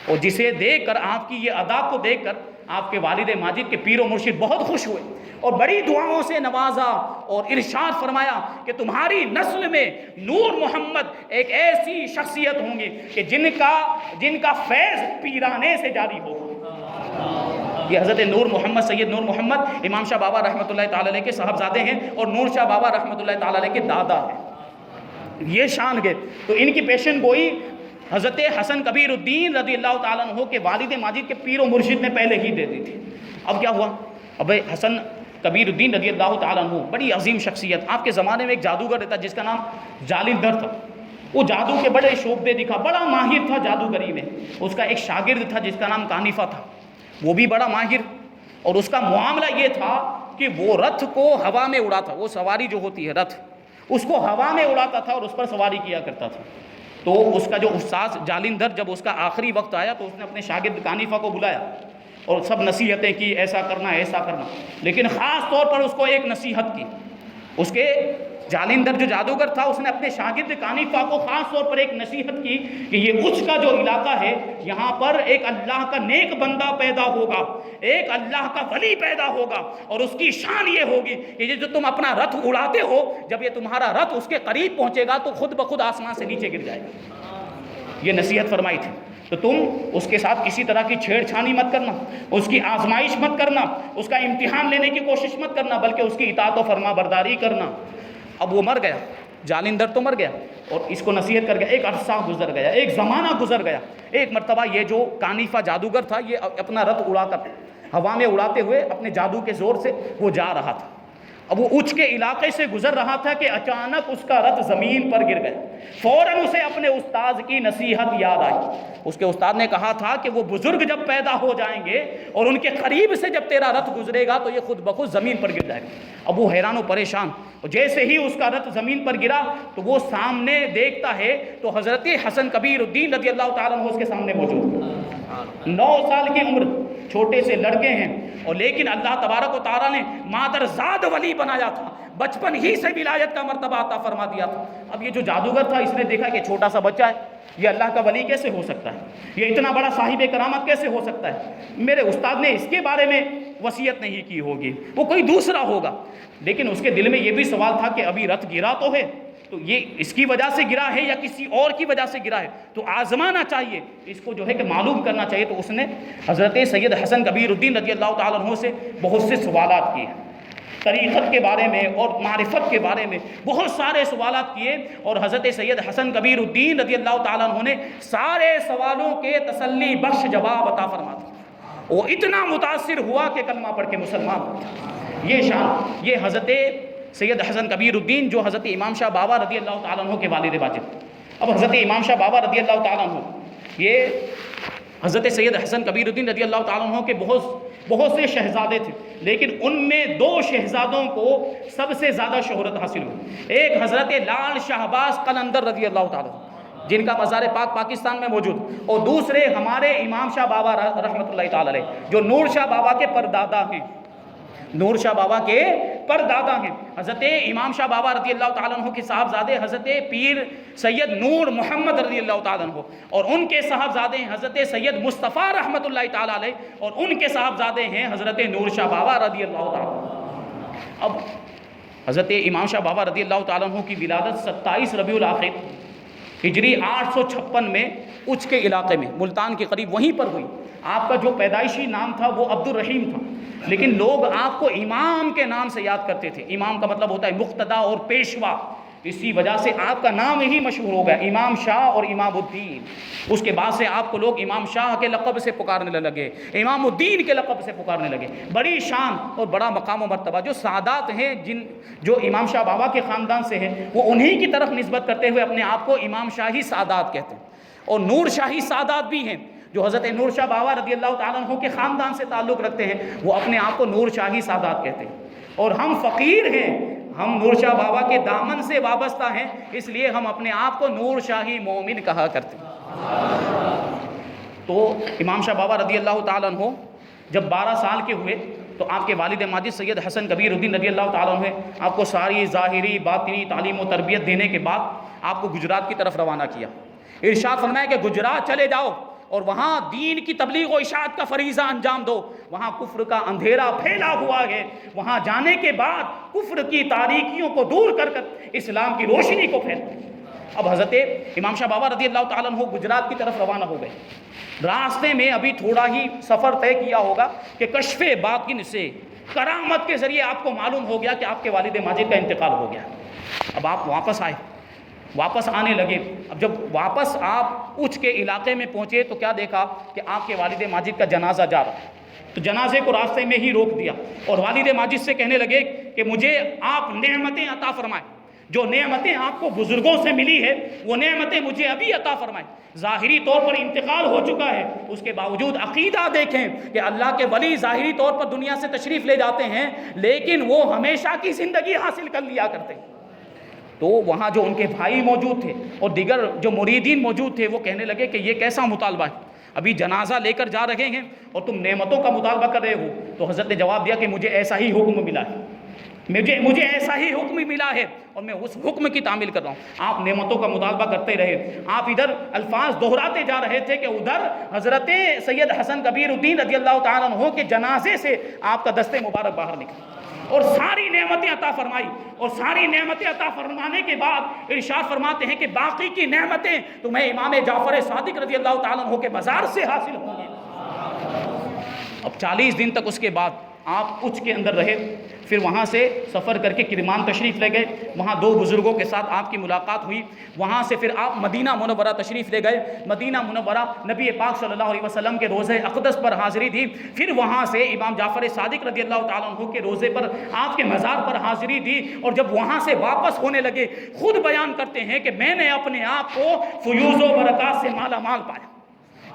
اور جسے دیکھ کر آپ کی یہ ادا کو دیکھ کر آپ کے والد ماجد کے پیر و مرشد بہت خوش ہوئے اور بڑی دعاؤں سے نوازا اور ارشاد فرمایا کہ تمہاری نسل میں نور محمد ایک ایسی شخصیت ہوں گی کہ جن کا فیض پیرانے سے جاری ہوگا. یہ حضرت نور محمد سید نور محمد امام شاہ بابا رحمۃ اللہ تعالی علیہ کے صاحبزادے ہیں اور نور شاہ بابا رحمۃ اللہ تعالی علیہ کے دادا ہیں. یہ شان ہے. تو ان کی پیشن گوئی حضرت حسن کبیر الدین رضی اللہ تعالیٰ عنہ کے والد ماجد کے پیر و مرشد نے پہلے ہی دے دی تھی. اب کیا ہوا؟ اب حسن کبیر الدین رضی اللہ تعالیٰ عنہ بڑی عظیم شخصیت. آپ کے زمانے میں ایک جادوگر رہتا جس کا نام جالندھر تھا. وہ جادو کے بڑے شعبے دکھا، بڑا ماہر تھا جادوگری میں. اس کا ایک شاگرد تھا جس کا نام کانفہ تھا، وہ بھی بڑا ماہر. اور اس کا معاملہ یہ تھا کہ وہ رتھ کو ہوا میں اڑاتا. وہ سواری جو ہوتی ہے رتھ، اس کو ہوا میں اڑاتا تھا اور اس پر سواری کیا کرتا تھا. تو اس کا جو استاذ جالندھر، جب اس کا آخری وقت آیا تو اس نے اپنے شاگرد کانفہ کو بلایا اور سب نصیحتیں کی، ایسا کرنا ایسا کرنا. لیکن خاص طور پر اس کو ایک نصیحت کی. اس کے جالندھر جو جادوگر تھا اس نے اپنے شاگرد کانفہ کو خاص طور پر ایک نصیحت کی کہ یہ اچ کا جو علاقہ ہے یہاں پر ایک اللہ کا نیک بندہ پیدا ہوگا، ایک اللہ کا ولی پیدا ہوگا، اور اس کی شان یہ ہوگی کہ یہ جو تم اپنا رتھ اڑاتے ہو، جب یہ تمہارا رتھ اس کے قریب پہنچے گا تو خود بخود آسمان سے نیچے گر جائے گا. یہ نصیحت فرمائی تھی. تو تم اس کے ساتھ کسی طرح کی چھیڑ چھانی مت کرنا، اس کی آزمائش مت کرنا، اس کا امتحان لینے کی کوشش مت کرنا، بلکہ اس کی اطاعت و فرما برداری کرنا. اب وہ مر گیا، جالندھر تو مر گیا اور اس کو نصیحت کر گیا. ایک عرصہ گزر گیا، ایک زمانہ گزر گیا. ایک مرتبہ یہ جو کانفہ جادوگر تھا یہ اپنا رتھ اڑا کر ہوا میں اڑاتے ہوئے اپنے جادو کے زور سے وہ جا رہا تھا. اب وہ اچ کے علاقے سے گزر رہا تھا کہ اچانک اس کا رتھ زمین پر گر گیا. فوراً اسے اپنے استاد کی نصیحت یاد آئی. اس کے استاد نے کہا تھا کہ وہ بزرگ جب پیدا ہو جائیں گے اور ان کے قریب سے جب تیرا رتھ گزرے گا تو یہ خود بخود زمین پر گر جائے گا. اب وہ حیران و پریشان. اور جیسے ہی اس کا رتھ زمین پر گرا تو وہ سامنے دیکھتا ہے تو حضرت حسن کبیر الدین رضی اللہ تعالیٰ عنہ اس کے سامنے موجود. 9 سال کی عمر، چھوٹے سے لڑکے ہیں، اور لیکن اللہ تبارک و تعالیٰ نے مادرزاد ولی بنایا تھا. بچپن ہی سے ولایت کا مرتبہ عطا فرما دیا تھا. اب یہ جو جادوگر تھا اس نے دیکھا کہ چھوٹا سا بچہ ہے، یہ اللہ کا ولی کیسے ہو سکتا ہے، یہ اتنا بڑا صاحب کرامت کیسے ہو سکتا ہے، میرے استاد نے اس کے بارے میں وصیت نہیں کی ہوگی، وہ کوئی دوسرا ہوگا. لیکن اس کے دل میں یہ بھی سوال تھا کہ ابھی رتھ گرا تو ہے، تو یہ اس کی وجہ سے گرا ہے یا کسی اور کی وجہ سے گرا ہے، تو آزمانا چاہیے، اس کو جو ہے کہ معلوم کرنا چاہیے. تو اس نے حضرت سید حسن کبیر الدین رضی اللہ تعالیٰ عنہ سے بہت سے سوالات کیے، طریقت کے بارے میں اور معرفت کے بارے میں بہت سارے سوالات کیے. اور حضرت سید حسن کبیر الدین رضی اللہ تعالیٰ عنہ نے سارے سوالوں کے تسلی بخش جواب عطا فرما دیا. وہ اتنا متاثر ہوا کہ کلمہ پڑھ کے مسلمان ہوا. یہ شان، یہ حضرت سید حسن کبیر الدین جو حضرت امام شاہ بابا رضی اللہ تعالیٰ عنہ کے والد واجب. اب حضرت امام شاہ بابا رضی اللہ تعالیٰ عنہ، یہ حضرت سید حسن کبیر الدین رضی اللہ تعالیٰ عنہ کے بہت سے شہزادے تھے، لیکن ان میں 2 شہزادوں کو سب سے زیادہ شہرت حاصل ہوئی. ایک حضرت لال شہباز قلندر رضی اللہ تعالیٰ عنہ جن کا مزار پاک پاکستان میں موجود، اور دوسرے ہمارے امام شاہ بابا رحمۃ اللہ تعالیٰ علیہ جو نور شاہ بابا کے پردادا ہیں، نور شاہ بابا کے پردادا ہیں. حضرت امام شاہ بابا رضی اللہ تعالیٰ عنہ کے صاحبزادے حضرت پیر سید نور محمد رضی اللہ تعالیٰ عنہ، اور ان کے صاحبزادے ہیں حضرت سید مصطفیٰ رحمۃ اللہ تعالیٰ علیہ، اور ان کے صاحبزادے ہیں حضرت نور شاہ بابا رضی اللہ تعالیٰ عنہ. اب حضرت امام شاہ بابا رضی اللہ تعالیٰ عنہ کی ولادت 27 ربیع الاخر ہجری 856 میں اچ کے علاقے میں ملتان کے قریب وہیں پر ہوئی. آپ کا جو پیدائشی نام تھا وہ عبد الرحیم تھا، لیکن لوگ آپ کو امام کے نام سے یاد کرتے تھے. امام کا مطلب ہوتا ہے مقتدا اور پیشوا، اسی وجہ سے آپ کا نام ہی مشہور ہو گیا، امام شاہ اور امام الدین. اس کے بعد سے آپ کو لوگ امام شاہ کے لقب سے پکارنے لگے، امام الدین کے لقب سے پکارنے لگے. بڑی شان اور بڑا مقام و مرتبہ. جو سادات ہیں جو امام شاہ بابا کے خاندان سے ہیں، وہ انہی کی طرف نسبت کرتے ہوئے اپنے آپ کو امام شاہی سادات کہتے ہیں. اور نور شاہی سادات بھی ہیں جو حضرت نور شاہ بابا رضی اللہ تعالیٰ عنہ کے خاندان سے تعلق رکھتے ہیں، وہ اپنے آپ کو نور شاہی سادات کہتے ہیں. اور ہم فقیر ہیں، ہم نور شاہ بابا کے دامن سے وابستہ ہیں، اس لیے ہم اپنے آپ کو نور شاہی مومن کہا کرتے ہیں. تو امام شاہ بابا رضی اللہ تعالیٰ عنہ جب 12 سال کے ہوئے تو آپ کے والد ماجد سید حسن کبیر الدین رضی اللہ تعالیٰ عنہ آپ کو ساری ظاہری باطنی تعلیم و تربیت دینے کے بعد آپ کو گجرات کی طرف روانہ کیا. ارشاد فرمایا کہ گجرات چلے جاؤ اور وہاں دین کی تبلیغ و اشاعت کا فریضہ انجام دو. وہاں کفر کا اندھیرا پھیلا ہوا ہے، وہاں جانے کے بعد کفر کی تاریکیوں کو دور کر کر اسلام کی روشنی کو پھیلا. اب حضرت امام شاہ بابا رضی اللہ تعالیٰ عنہ گجرات کی طرف روانہ ہو گئے. راستے میں ابھی تھوڑا ہی سفر طے کیا ہوگا کہ کشف باطن سے کرامت کے ذریعے آپ کو معلوم ہو گیا کہ آپ کے والد ماجد کا انتقال ہو گیا. اب آپ واپس آئے, واپس آنے لگے. اب جب واپس آپ اچ کے علاقے میں پہنچے تو کیا دیکھا کہ آپ کے والد ماجد کا جنازہ جا رہا ہے. تو جنازے کو راستے میں ہی روک دیا اور والد ماجد سے کہنے لگے کہ مجھے آپ نعمتیں عطا فرمائیں, جو نعمتیں آپ کو بزرگوں سے ملی ہے وہ نعمتیں مجھے ابھی عطا فرمائیں. ظاہری طور پر انتقال ہو چکا ہے, اس کے باوجود عقیدہ دیکھیں کہ اللہ کے ولی ظاہری طور پر دنیا سے تشریف لے جاتے ہیں لیکن وہ ہمیشہ کی زندگی حاصل کر لیا کرتے ہیں. تو وہاں جو ان کے بھائی موجود تھے اور دیگر جو مریدین موجود تھے وہ کہنے لگے کہ یہ کیسا مطالبہ ہے, ابھی جنازہ لے کر جا رہے ہیں اور تم نعمتوں کا مطالبہ کر رہے ہو. تو حضرت نے جواب دیا کہ مجھے ایسا ہی حکم ملا ہے, مجھے ایسا ہی حکم ملا ہے اور میں اس حکم کی تعمیل کر رہا ہوں. آپ نعمتوں کا مطالبہ کرتے رہے, آپ ادھر الفاظ دہراتے جا رہے تھے کہ ادھر حضرت سید حسن کبیر الدین رضی اللہ تعالیٰ عنہ کے جنازے سے آپ کا دست مبارک باہر نکلا اور ساری نعمتیں عطا فرمائی. اور ساری نعمتیں عطا فرمانے کے بعد ارشاد فرماتے ہیں کہ باقی کی نعمتیں تمہیں امام جعفر صادق رضی اللہ تعالیٰ عنہ کے مزار سے حاصل ہوں گی. اب 40 دن تک اس کے بعد آپ اچ کے اندر رہے, پھر وہاں سے سفر کر کے کرمان تشریف لے گئے. وہاں 2 بزرگوں کے ساتھ آپ کی ملاقات ہوئی. وہاں سے پھر آپ مدینہ منورہ تشریف لے گئے. مدینہ منورہ نبی پاک صلی اللہ علیہ وسلم کے روضہ اقدس پر حاضری دی. پھر وہاں سے امام جعفر صادق رضی اللہ تعالیٰ عنہ کے روضے پر آپ کے مزار پر حاضری دی. اور جب وہاں سے واپس ہونے لگے خود بیان کرتے ہیں کہ میں نے اپنے آپ کو فیوز و برکات سے مالا مال پایا.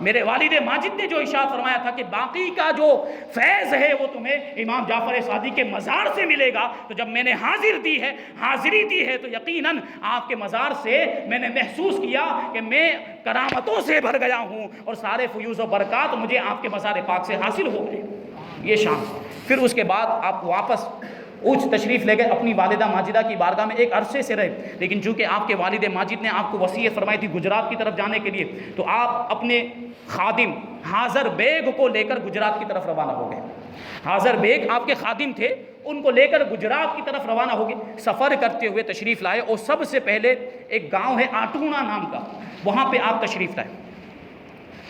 میرے والد ماجد نے جو ارشاد فرمایا تھا کہ باقی کا جو فیض ہے وہ تمہیں امام جعفر صادق کے مزار سے ملے گا. تو جب میں نے حاضری دی ہے تو یقیناً آپ کے مزار سے میں نے محسوس کیا کہ میں کرامتوں سے بھر گیا ہوں اور سارے فیوز و برکات مجھے آپ کے مزار پاک سے حاصل ہو گئے. یہ شان. پھر اس کے بعد آپ واپس اچ تشریف لے گئے, اپنی والدہ ماجدہ کی بارگاہ میں ایک عرصے سے رہے. لیکن چونکہ آپ کے والد ماجد نے آپ کو وصیت فرمائی تھی گجرات کی طرف جانے کے لیے, تو آپ اپنے خادم حاضر بیگ کو لے کر گجرات کی طرف روانہ ہو گئے. حاضر بیگ آپ کے خادم تھے, ان کو لے کر گجرات کی طرف روانہ ہو گئے. سفر کرتے ہوئے تشریف لائے اور سب سے پہلے ایک گاؤں ہے آٹونا نام کا, وہاں پہ آپ تشریف لائے.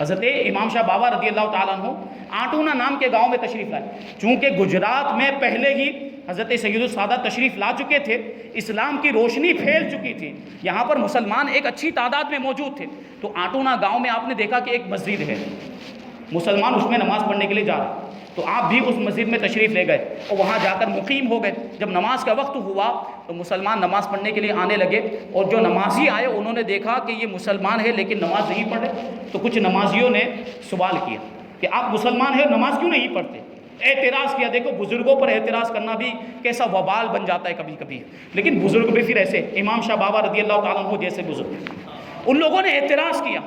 حضرت امام شاہ بابا رضی اللہ تعالیٰ عنہ آٹونا نام کے گاؤں میں تشریف لائے. چونکہ گجرات میں پہلے ہی حضرت سید السادہ تشریف لا چکے تھے, اسلام کی روشنی پھیل چکی تھی, یہاں پر مسلمان ایک اچھی تعداد میں موجود تھے. تو آٹونا گاؤں میں آپ نے دیکھا کہ ایک مسجد ہے, مسلمان اس میں نماز پڑھنے کے لیے جا رہے ہیں. تو آپ بھی اس مسجد میں تشریف لے گئے اور وہاں جا کر مقیم ہو گئے. جب نماز کا وقت ہوا تو مسلمان نماز پڑھنے کے لیے آنے لگے, اور جو نمازی آئے انہوں نے دیکھا کہ یہ مسلمان ہے لیکن نماز نہیں پڑھ رہے. تو کچھ نمازیوں نے سوال کیا کہ آپ مسلمان ہیں نماز کیوں نہیں پڑھتے. اعتراض کیا. دیکھو بزرگوں پر اعتراض کرنا بھی کیسا وبال بن جاتا ہے کبھی کبھی, لیکن بزرگ بھی پھر ایسے امام شاہ بابا رضی اللہ تعالیٰ عنہ جیسے بزرگ, ان لوگوں نے اعتراض کیا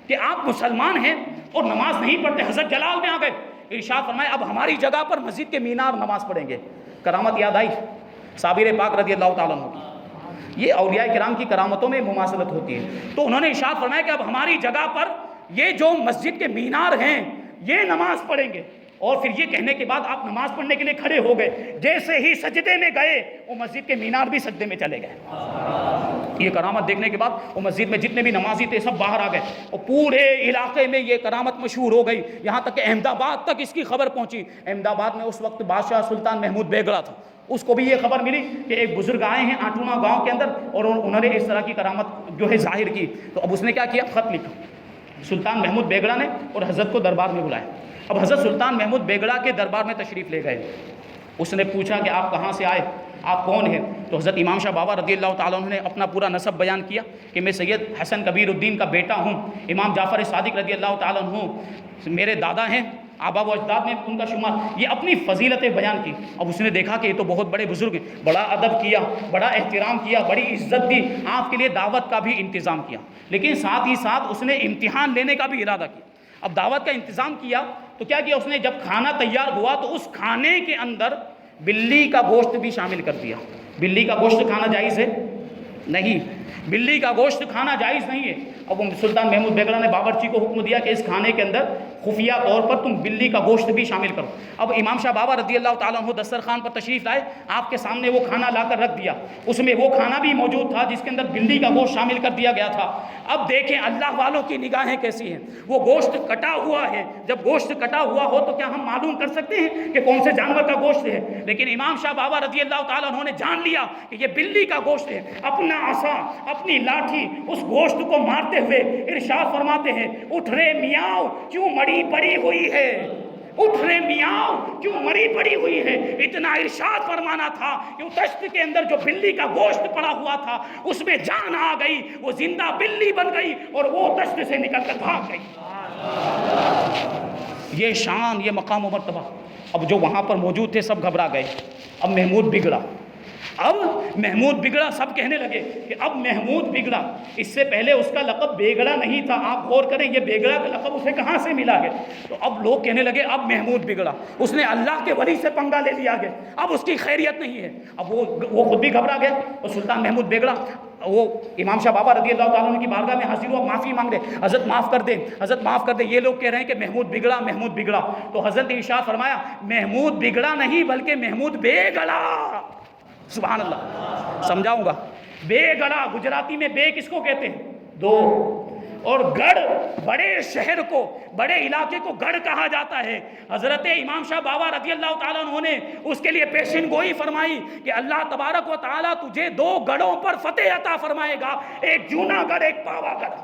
کہ آپ مسلمان ہیں اور نماز نہیں پڑھتے. حضرت جلال میں آ گئے, ارشاد فرمائے اب ہماری جگہ پر مسجد کے مینار نماز پڑھیں گے. کرامت یاد آئی صابر پاک رضی اللہ تعالیٰ عنہ کی. یہ اولیاء کرام کی کرامتوں میں مماثلت ہوتی ہے. تو انہوں نے ارشاد فرمایا کہ اب ہماری جگہ پر یہ جو مسجد کے مینار ہیں یہ نماز پڑھیں گے. اور پھر یہ کہنے کے بعد آپ نماز پڑھنے کے لیے کھڑے ہو گئے. جیسے ہی سجدے میں گئے وہ مسجد کے مینار بھی سجدے میں چلے گئے. یہ کرامت دیکھنے کے بعد وہ مسجد میں جتنے بھی نمازی تھے سب باہر آ گئے اور پورے علاقے میں یہ کرامت مشہور ہو گئی. یہاں تک کہ احمد آباد تک اس کی خبر پہنچی. احمد آباد میں اس وقت بادشاہ سلطان محمود بیگڑا تھا, اس کو بھی یہ خبر ملی کہ ایک بزرگ آئے ہیں آٹونا گاؤں کے اندر اور انہوں نے اس طرح کی کرامت جو ہے ظاہر کی. تو اب اس نے کیا کیا, خط لکھا سلطان محمود بیگڑا نے اور حضرت کو دربار میں بلایا. اب حضرت سلطان محمود بیگڑا کے دربار میں تشریف لے گئے. اس نے پوچھا کہ آپ کہاں سے آئے, آپ کون ہیں. تو حضرت امام شاہ بابا رضی اللہ تعالیٰ عنہ نے اپنا پورا نسب بیان کیا کہ میں سید حسن کبیر الدین کا بیٹا ہوں. امام جعفر صادق رضی اللہ تعالیٰ عنہ میرے دادا ہیں, آبا و اجداد میں ان کا شمار. یہ اپنی فضیلتیں بیان کی. اب اس نے دیکھا کہ یہ تو بہت بڑے بزرگ ہیں, بڑا ادب کیا, بڑا احترام کیا, بڑی عزت دی, آپ کے لیے دعوت کا بھی انتظام کیا. لیکن ساتھ ہی ساتھ اس نے امتحان لینے کا بھی ارادہ کیا. اب دعوت کا انتظام کیا تو کیا کیا اس نے, جب کھانا تیار ہوا تو اس کھانے کے اندر بلی کا گوشت بھی شامل کر دیا. بلی کا گوشت کھانا جائز ہے نہیں, بلی کا گوشت کھانا جائز نہیں ہے۔ اب سلطان محمود بیگڑا نے باورچی کو حکم دیا کہ اس کھانے کے اندر خفیہ طور پر تم بلی کا گوشت بھی شامل کرو۔ اب امام شاہ بابا رضی اللہ تعالیٰ عنہ دسترخوان پر تشریف لائے، آپ کے سامنے وہ کھانا لا کر رکھ دیا، اس میں وہ کھانا بھی موجود تھا جس کے اندر بلی کا گوشت شامل کر دیا گیا تھا۔ اب دیکھیں اللہ والوں کی نگاہیں کیسی ہیں، وہ گوشت کٹا ہوا ہے، جب گوشت کٹا ہوا ہو تو کیا ہم معلوم کر سکتے ہیں کہ کون سے جانور کا گوشت ہے؟ لیکن امام شاہ بابا رضی اللہ تعالیٰ عنہ نے جان لیا کہ یہ بلی کا گوشت ہے۔ اپنا عصا، اپنی لاٹھی اس گوشت کو مارتے ہوئے ارشاد فرماتے ہیں، اٹھ رے میاؤ کیوں مڑی پڑی ہوئی ہے، اٹھ رے میاؤ کیوں مری پڑی ہوئی ہے۔ اتنا ارشاد فرمانا تھا کہ دشت کے اندر جو بلی کا گوشت پڑا ہوا تھا اس میں جان آ گئی، وہ زندہ بلی بن گئی اور وہ دشت سے نکل کر بھاگ گئی۔ یہ شان، یہ مقام و مرتبہ۔ اب جو وہاں پر موجود تھے سب گھبرا گئے۔ اب محمود بگڑا، اب محمود بگڑا، سب کہنے لگے کہ اب محمود بگڑا، اس سے پہلے اس کا لقب بیگڑا نہیں تھا۔ آپ غور کریں یہ بیگڑا کا لقب اسے کہاں سے ملا ہے؟ تو اب لوگ کہنے لگے اب محمود بگڑا، اس نے اللہ کے ولی سے پنگا لے لیا گیا، اب اس کی خیریت نہیں ہے۔ اب وہ خود بھی گھبرا گیا اور سلطان محمود بیگڑا وہ امام شاہ بابا رضی اللہ تعالیٰ عنہ کی بارگاہ میں حاضر ہوا، معافی مانگ رہے، حضرت معاف کر دیں، حضرت معاف کر دیں، یہ لوگ کہہ رہے ہیں کہ محمود بگڑا، محمود بگڑا۔ تو حضرت نے ارشاد فرمایا محمود بگڑا نہیں بلکہ محمود بیگڑا۔ سبحان اللہ، سمجھاؤں گا۔ بے گڑا، گجراتی میں بے کس کو کہتے ہیں؟ دو، اور گڑھ، بڑے شہر کو، بڑے علاقے کو گڑھ کہا جاتا ہے۔ حضرت امام شاہ بابا رضی اللہ تعالیٰ عنہ نے اس کے لیے پیشن گوئی فرمائی کہ اللہ تبارک و تعالیٰ تجھے دو گڑھوں پر فتح عطا فرمائے گا، ایک جونا گڑھ، ایک پاوا گڑھ۔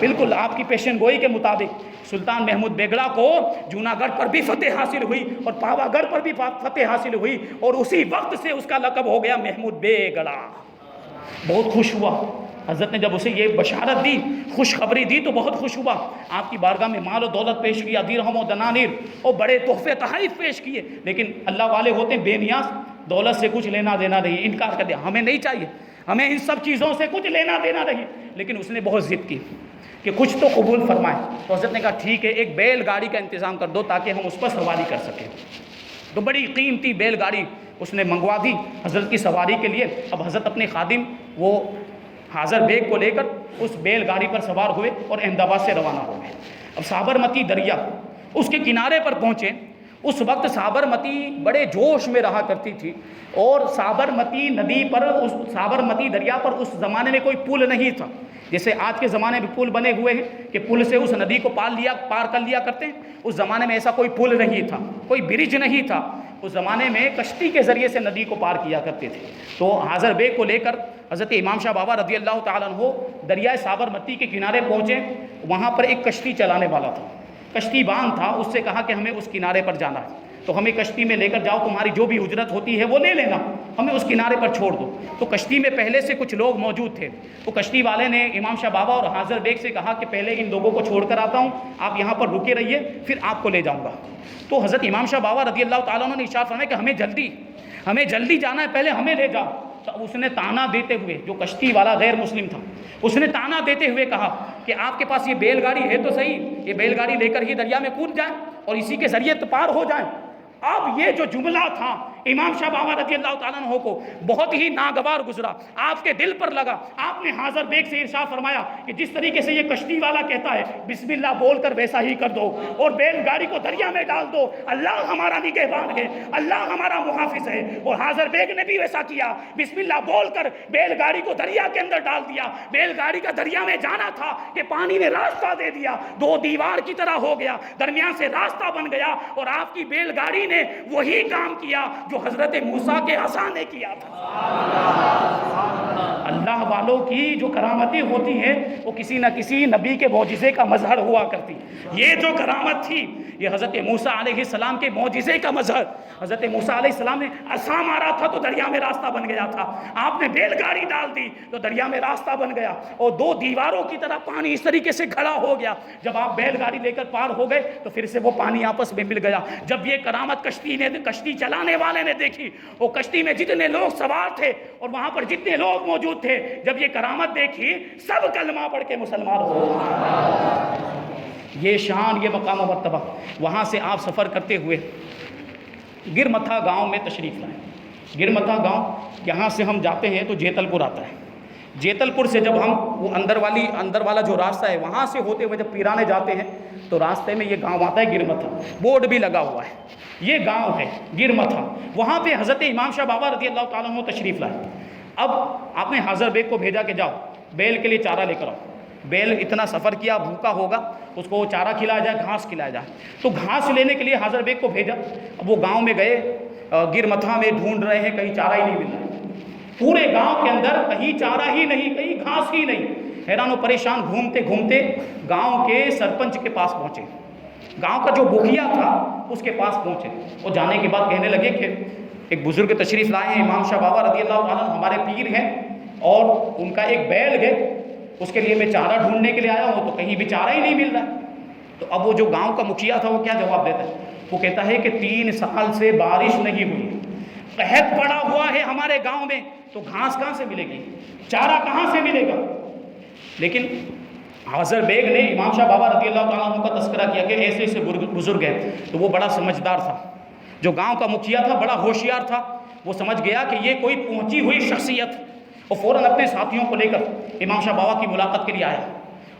بالکل آپ کی پیشن گوئی کے مطابق سلطان محمود بیگڑا کو جونا گڑھ پر بھی فتح حاصل ہوئی اور پاوا گڑھ پر بھی فتح حاصل ہوئی، اور اسی وقت سے اس کا لقب ہو گیا محمود بیگڑا۔ بہت خوش ہوا حضرت نے جب اسے یہ بشارت دی، خوشخبری دی تو بہت خوش ہوا۔ آپ کی بارگاہ میں مال و دولت پیش کیا، درہم و دنانیر اور بڑے تحفے تحائف پیش کیے، لیکن اللہ والے ہوتے ہیں بے نیاز، دولت سے کچھ لینا دینا نہیں، انکار کر دیا، ہمیں نہیں چاہیے، ہمیں ان سب چیزوں سے کچھ لینا دینا نہیں۔ لیکن اس نے بہت ضد کی کہ کچھ تو قبول فرمائے، تو حضرت نے کہا ٹھیک ہے ایک بیل گاڑی کا انتظام کر دو تاکہ ہم اس پر سواری کر سکیں۔ تو بڑی قیمتی بیل گاڑی اس نے منگوا دی حضرت کی سواری کے لیے۔ اب حضرت اپنے خادم وہ حاضر بیگ کو لے کر اس بیل گاڑی پر سوار ہوئے اور احمد آباد سے روانہ ہو گئے۔ اب سابرمتی دریا اس کے کنارے پر پہنچے۔ اس وقت سابرمتی بڑے جوش میں رہا کرتی تھی، اور سابرمتی ندی پر، اس سابرمتی دریا پر اس زمانے میں کوئی پل نہیں تھا، جیسے آج کے زمانے میں پل بنے ہوئے ہیں کہ پل سے اس ندی کو پار کر لیا کرتے ہیں۔ اس زمانے میں ایسا کوئی پل نہیں تھا، کوئی برج نہیں تھا۔ اس زمانے میں کشتی کے ذریعے سے ندی کو پار کیا کرتے تھے۔ تو حاضر بیگ کو لے کر حضرت امام شاہ بابا رضی اللہ تعالیٰ عنہ دریائے سابرمتی کے کنارے پہنچے۔ وہاں پر ایک کشتی چلانے والا تھا، کشتی باندھ تھا، اس سے کہا کہ ہمیں اس کنارے پر جانا ہے، تو ہمیں کشتی میں لے کر جاؤ، تمہاری جو بھی اجرت ہوتی ہے وہ لے لینا، ہمیں اس کنارے پر چھوڑ دو۔ تو کشتی میں پہلے سے کچھ لوگ موجود تھے، تو کشتی والے نے امام شاہ بابا اور حاضر بیگ سے کہا کہ پہلے ان لوگوں کو چھوڑ کر آتا ہوں، آپ یہاں پر رکے رہیے، پھر آپ کو لے جاؤں گا۔ تو حضرت امام شاہ بابا رضی اللہ تعالیٰ عنہ نے ارشاد فرمایا کہ ہمیں جلدی جانا ہے، پہلے ہمیں لے جاؤ۔ تو اس نے تانا دیتے ہوئے، جو کشتی والا غیر مسلم تھا، اس نے تانا دیتے ہوئے کہا کہ آپ کے پاس یہ بیل گاڑی ہے تو صحیح، یہ بیل گاڑی لے کر ہی دریا میں کود جائیں اور اسی کے ذریعے پار ہو جائیں۔ اب یہ جو جملہ تھا امام شاہ بابا رضی اللہ تعالیٰ عنہ کو بہت ہی ناگوار گزرا، آپ کے دل پر لگا۔ آپ نے حاضر بیگ سے ارشاد فرمایا کہ جس طریقے سے یہ کشتی والا کہتا ہے بسم اللہ بول کر ویسا ہی کر دو اور بیل گاڑی کو دریا میں ڈال دو، اللہ ہمارا نگہبان ہے، اللہ ہمارا محافظ ہے۔ اور حاضر بیگ نے بھی ویسا کیا، بسم اللہ بول کر بیل گاڑی کو دریا کے اندر ڈال دیا۔ بیل گاڑی کا دریا میں جانا تھا کہ پانی نے راستہ دے دیا، دو دیوار کی طرح ہو گیا، درمیان سے راستہ بن گیا، اور آپ کی بیل گاڑی نے وہی کام کیا جو حضرت موسیٰ کے عصا نے کیا تھا۔ اللہ والوں کی جو کرامتیں ہوتی ہیں وہ کسی نہ کسی نبی کے معجزے کا مظہر ہوا کرتی۔ یہ جو کرامت تھی یہ حضرت موسیٰ علیہ السلام کے معجزے کا مظہر۔ حضرت موسیٰ علیہ السلام نے عصا مارا تھا تو دریا میں راستہ بن گیا تھا، آپ نے بیل گاڑی ڈال دی تو دریا میں راستہ بن گیا، اور دو دیواروں کی طرح پانی اس طریقے سے کھڑا ہو گیا۔ جب آپ بیل گاڑی لے کر پار ہو گئے تو پھر سے وہ پانی آپس میں مل گیا۔ جب یہ کرامت کشتی چلانے والے نے دیکھی، وہ کشتی میں جتنے لوگ سوار تھے اور وہاں پر جتنے لوگ موجود تھے، جب یہ کرامت دیکھی سب کلمہ پڑھ کے مسلمان ہو۔ یہ شان، یہ مقام و مرتبہ۔ وہاں سے آپ سفر کرتے ہوئے گرمتھا گاؤں میں تشریف لائیں۔ گرمتھا گاؤں یہاں سے ہم جاتے ہیں تو جیتل پور آتا ہے، جیتل پور سے جب ہم وہ اندر والا جو راستہ ہے وہاں سے ہوتے ہوئے جب پیرانے جاتے ہیں تو راستے میں یہ گاؤں آتا ہے گرمتھا، بورڈ بھی لگا ہوا ہے، یہ گاؤں ہے گرمتھا، وہاں پہ حضرت امام شاہ بابا رضی اللہ تعالیٰ عنہ تشریف لائے۔ اب آپ نے حاضر بیگ کو بھیجا کہ جاؤ بیل کے لیے چارہ لے کر آؤ، بیل اتنا سفر کیا، بھوکا ہوگا، اس کو چارہ کھلایا جائے، گھاس کھلایا جائے، تو گھاس لینے کے لیے حاضر بیگ کو بھیجا۔ اب وہ گاؤں میں گئے، گرمتھا میں ڈھونڈ رہے ہیں، کہیں چارہ ہی نہیں مل رہا، پورے گاؤں کے اندر کہیں چارہ ہی نہیں، کہیں گھاس ہی نہیں، حیران و پریشان گھومتے گھومتے گاؤں کے سرپنچ کے پاس پہنچے، گاؤں کا جو مکھیا تھا اس کے پاس پہنچے، اور جانے کے بعد کہنے لگے کہ ایک بزرگ تشریف لائے ہیں، امام شاہ بابا رضی اللہ تعالیٰ عنہ ہمارے پیر ہیں، اور ان کا ایک بیل ہے، اس کے لیے میں چارہ ڈھونڈنے کے لیے آیا ہوں، تو کہیں بھی چارہ ہی نہیں مل رہا۔ تو اب وہ جو گاؤں کا مکھیا تھا وہ کیا جواب دیتا ہے؟ وہ کہتا ہے کہ 3 سال سے بارش نہیں ہوئی، قحط پڑا ہوا ہے ہمارے گاؤں میں، تو گھاس کہاں سے ملے گی، چارہ کہاں سے ملے گا؟ لیکن حاضر بیگ نے امام شاہ بابا رضی اللہ تعالیٰ عنہ کا تذکرہ کیا کہ ایسے ایسے بزرگ ہیں، تو وہ بڑا سمجھدار تھا، جو گاؤں کا مکھیا تھا بڑا ہوشیار تھا، وہ سمجھ گیا کہ یہ کوئی پہنچی ہوئی شخصیت، اور فوراً اپنے ساتھیوں کو لے کر امام شاہ بابا کی ملاقات کے لیے آیا،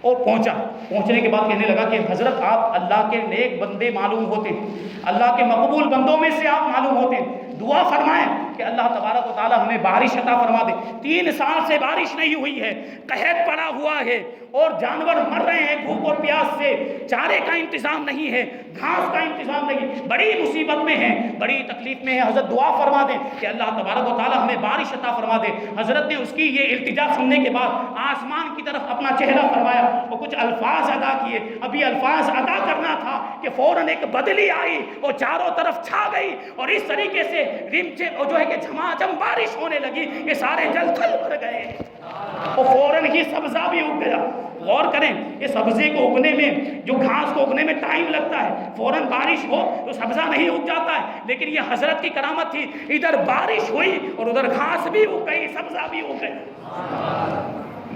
اور پہنچنے کے بعد کہنے لگا کہ حضرت آپ اللہ کے نیک بندے معلوم ہوتے ہیں، اللہ کے مقبول بندوں میں سے آپ معلوم ہوتے ہیں، دعا فرمائیں کہ اللہ تبارک و تعالی ہمیں بارش عطا فرما دے۔ 3 سال سے بارش نہیں ہوئی ہے، قحط پڑا ہوا ہے، اور جانور مر رہے ہیں بھوک اور پیاس سے، چارے کا انتظام نہیں ہے، گھاس کا انتظام نہیں، بڑی مصیبت میں ہیں، بڑی تکلیف میں ہیں، حضرت دعا فرما دیں کہ اللہ تبارک و تعالی ہمیں بارش عطا فرما دے۔ حضرت نے اس کی یہ التجا سننے کے بعد آسمان کی طرف اپنا چہرہ فرمایا اور کچھ الفاظ ادا کیے، ابھی الفاظ ادا کرنا تھا کہ فوراً ایک بدلی آئی اور چاروں طرف چھا گئی، اور اس طریقے سے جو ہے کہ جھماجھم بارش ہونے لگی کہ سارے جل تھل بھر گئے، اور فوراً ہی سبزہ بھی اگ گیا۔ غور کریں، یہ سبزے کو اگنے میں، جو گھاس کو اگنے میں ٹائم لگتا ہے، فوراً بارش ہو تو سبزہ نہیں اگ جاتا ہے، لیکن یہ حضرت کی کرامت تھی، ادھر بارش ہوئی اور ادھر گھاس بھی اگ گئی، سبزہ بھی اگ گئی۔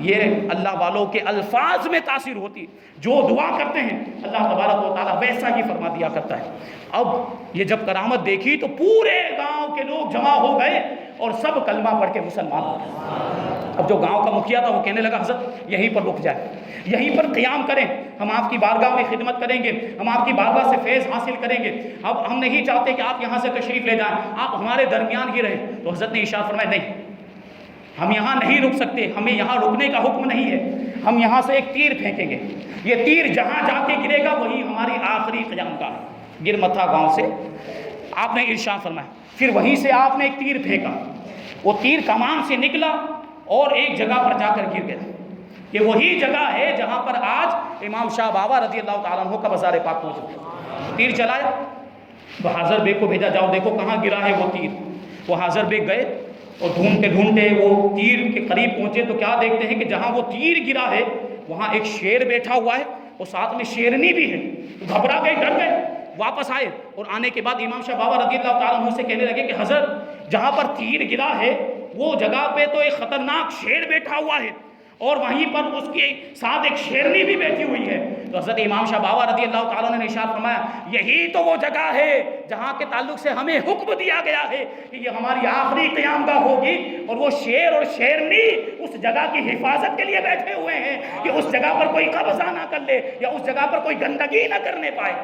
یہ اللہ والوں کے الفاظ میں تاثیر ہوتی، جو دعا کرتے ہیں اللہ تبارک و تعالیٰ ویسا ہی فرما دیا کرتا ہے۔ اب یہ جب کرامت دیکھی تو پورے گاؤں کے لوگ جمع ہو گئے اور سب کلمہ پڑھ کے مسلمان ہو گئے۔ اب جو گاؤں کا مکھیا تھا وہ کہنے لگا حضرت یہیں پر رک جائے، یہیں پر قیام کریں، ہم آپ کی بارگاہ میں خدمت کریں گے، ہم آپ کی بارگاہ سے فیض حاصل کریں گے، اب ہم نہیں چاہتے کہ آپ یہاں سے تشریف لے جائیں، آپ ہمارے درمیان ہی رہیں۔ تو حضرت نے ارشاد فرمایا نہیں، ہم یہاں نہیں رک سکتے، ہمیں یہاں رکنے کا حکم نہیں ہے، ہم یہاں سے ایک تیر پھینکیں گے، یہ تیر جہاں جا کے گرے گا وہی ہماری آخری قیام گاہ ہے۔ گرمتھا گاؤں سے آپ نے ارشاد فرمایا، پھر وہیں سے آپ نے ایک تیر پھینکا، وہ تیر کمان سے نکلا اور ایک جگہ پر جا کر گر گیا۔ یہ وہی جگہ ہے جہاں پر آج امام شاہ بابا رضی اللہ تعالیٰ عنہ کا مزار پاک موجود۔ تیر چلایا، وہ حاضر بیگ کو بھیجا، جاؤ دیکھو کہاں گرا ہے وہ تیر۔ وہ حاضر بیگ گئے اور ڈھونڈتے ڈھونڈتے وہ تیر کے قریب پہنچے تو کیا دیکھتے ہیں کہ جہاں وہ تیر گرا ہے وہاں ایک شیر بیٹھا ہوا ہے اور ساتھ میں شیرنی بھی ہے۔ گھبرا گئے، ڈر گئے، واپس آئے، اور آنے کے بعد امام شاہ بابا رضی اللہ تعالیٰ عنہ سے کہنے لگے کہ حضرت جہاں پر تیر گرا ہے وہ جگہ پہ تو ایک خطرناک شیر بیٹھا ہوا ہے، اور وہیں پر اس کے ساتھ ایک شیرنی بھی بیٹھی ہوئی ہے۔ تو حضرت امام شاہ بابا رضی اللہ تعالیٰ نے ارشاد فرمایا یہی تو وہ جگہ ہے جہاں کے تعلق سے ہمیں حکم دیا گیا ہے کہ یہ ہماری آخری قیام گاہ ہوگی، اور وہ شیر اور شیرنی اس جگہ کی حفاظت کے لیے بیٹھے ہوئے ہیں کہ اس جگہ پر کوئی قبضہ نہ کر لے یا اس جگہ پر کوئی گندگی نہ کرنے پائے۔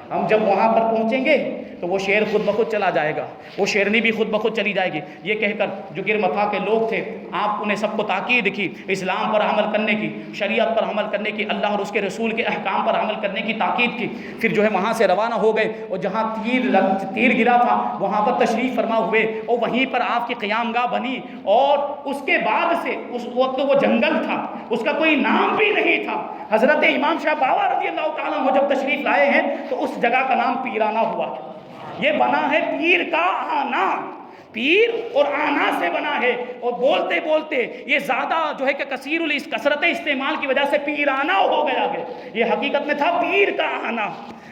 ہم جب وہاں پر پہنچیں گے تو وہ شیر خود بخود چلا جائے گا، وہ شیرنی بھی خود بخود چلی جائے گی۔ یہ کہہ کر جو گرمتھا کے لوگ تھے آپ انہیں سب کو تاکید کی، اسلام پر عمل کرنے کی، شریعت پر عمل کرنے کی، اللہ اور اس کے رسول کے احکام پر عمل کرنے کی تاکید کی۔ پھر جو ہے وہاں سے روانہ ہو گئے اور جہاں تیر گرا تھا وہاں پر تشریف فرما ہوئے اور وہیں پر آپ کی قیام گاہ بنی، اور اس کے بعد سے اس وقت وہ جنگل تھا، اس کا کوئی نام بھی نہیں تھا۔ حضرت امام شاہ بابا رضی اللہ تعالیٰ عنہ جب تشریف لائے ہیں تو اس جگہ کا نام پیرانہ ہوا، یہ بنا ہے پیر کا آنا، پیر اور آنا سے بنا ہے، اور بولتے بولتے یہ زیادہ جو ہے کہ کثرت استعمال کی وجہ سے پیرانہ ہو گیا ہے، یہ حقیقت میں تھا پیر کا آنا۔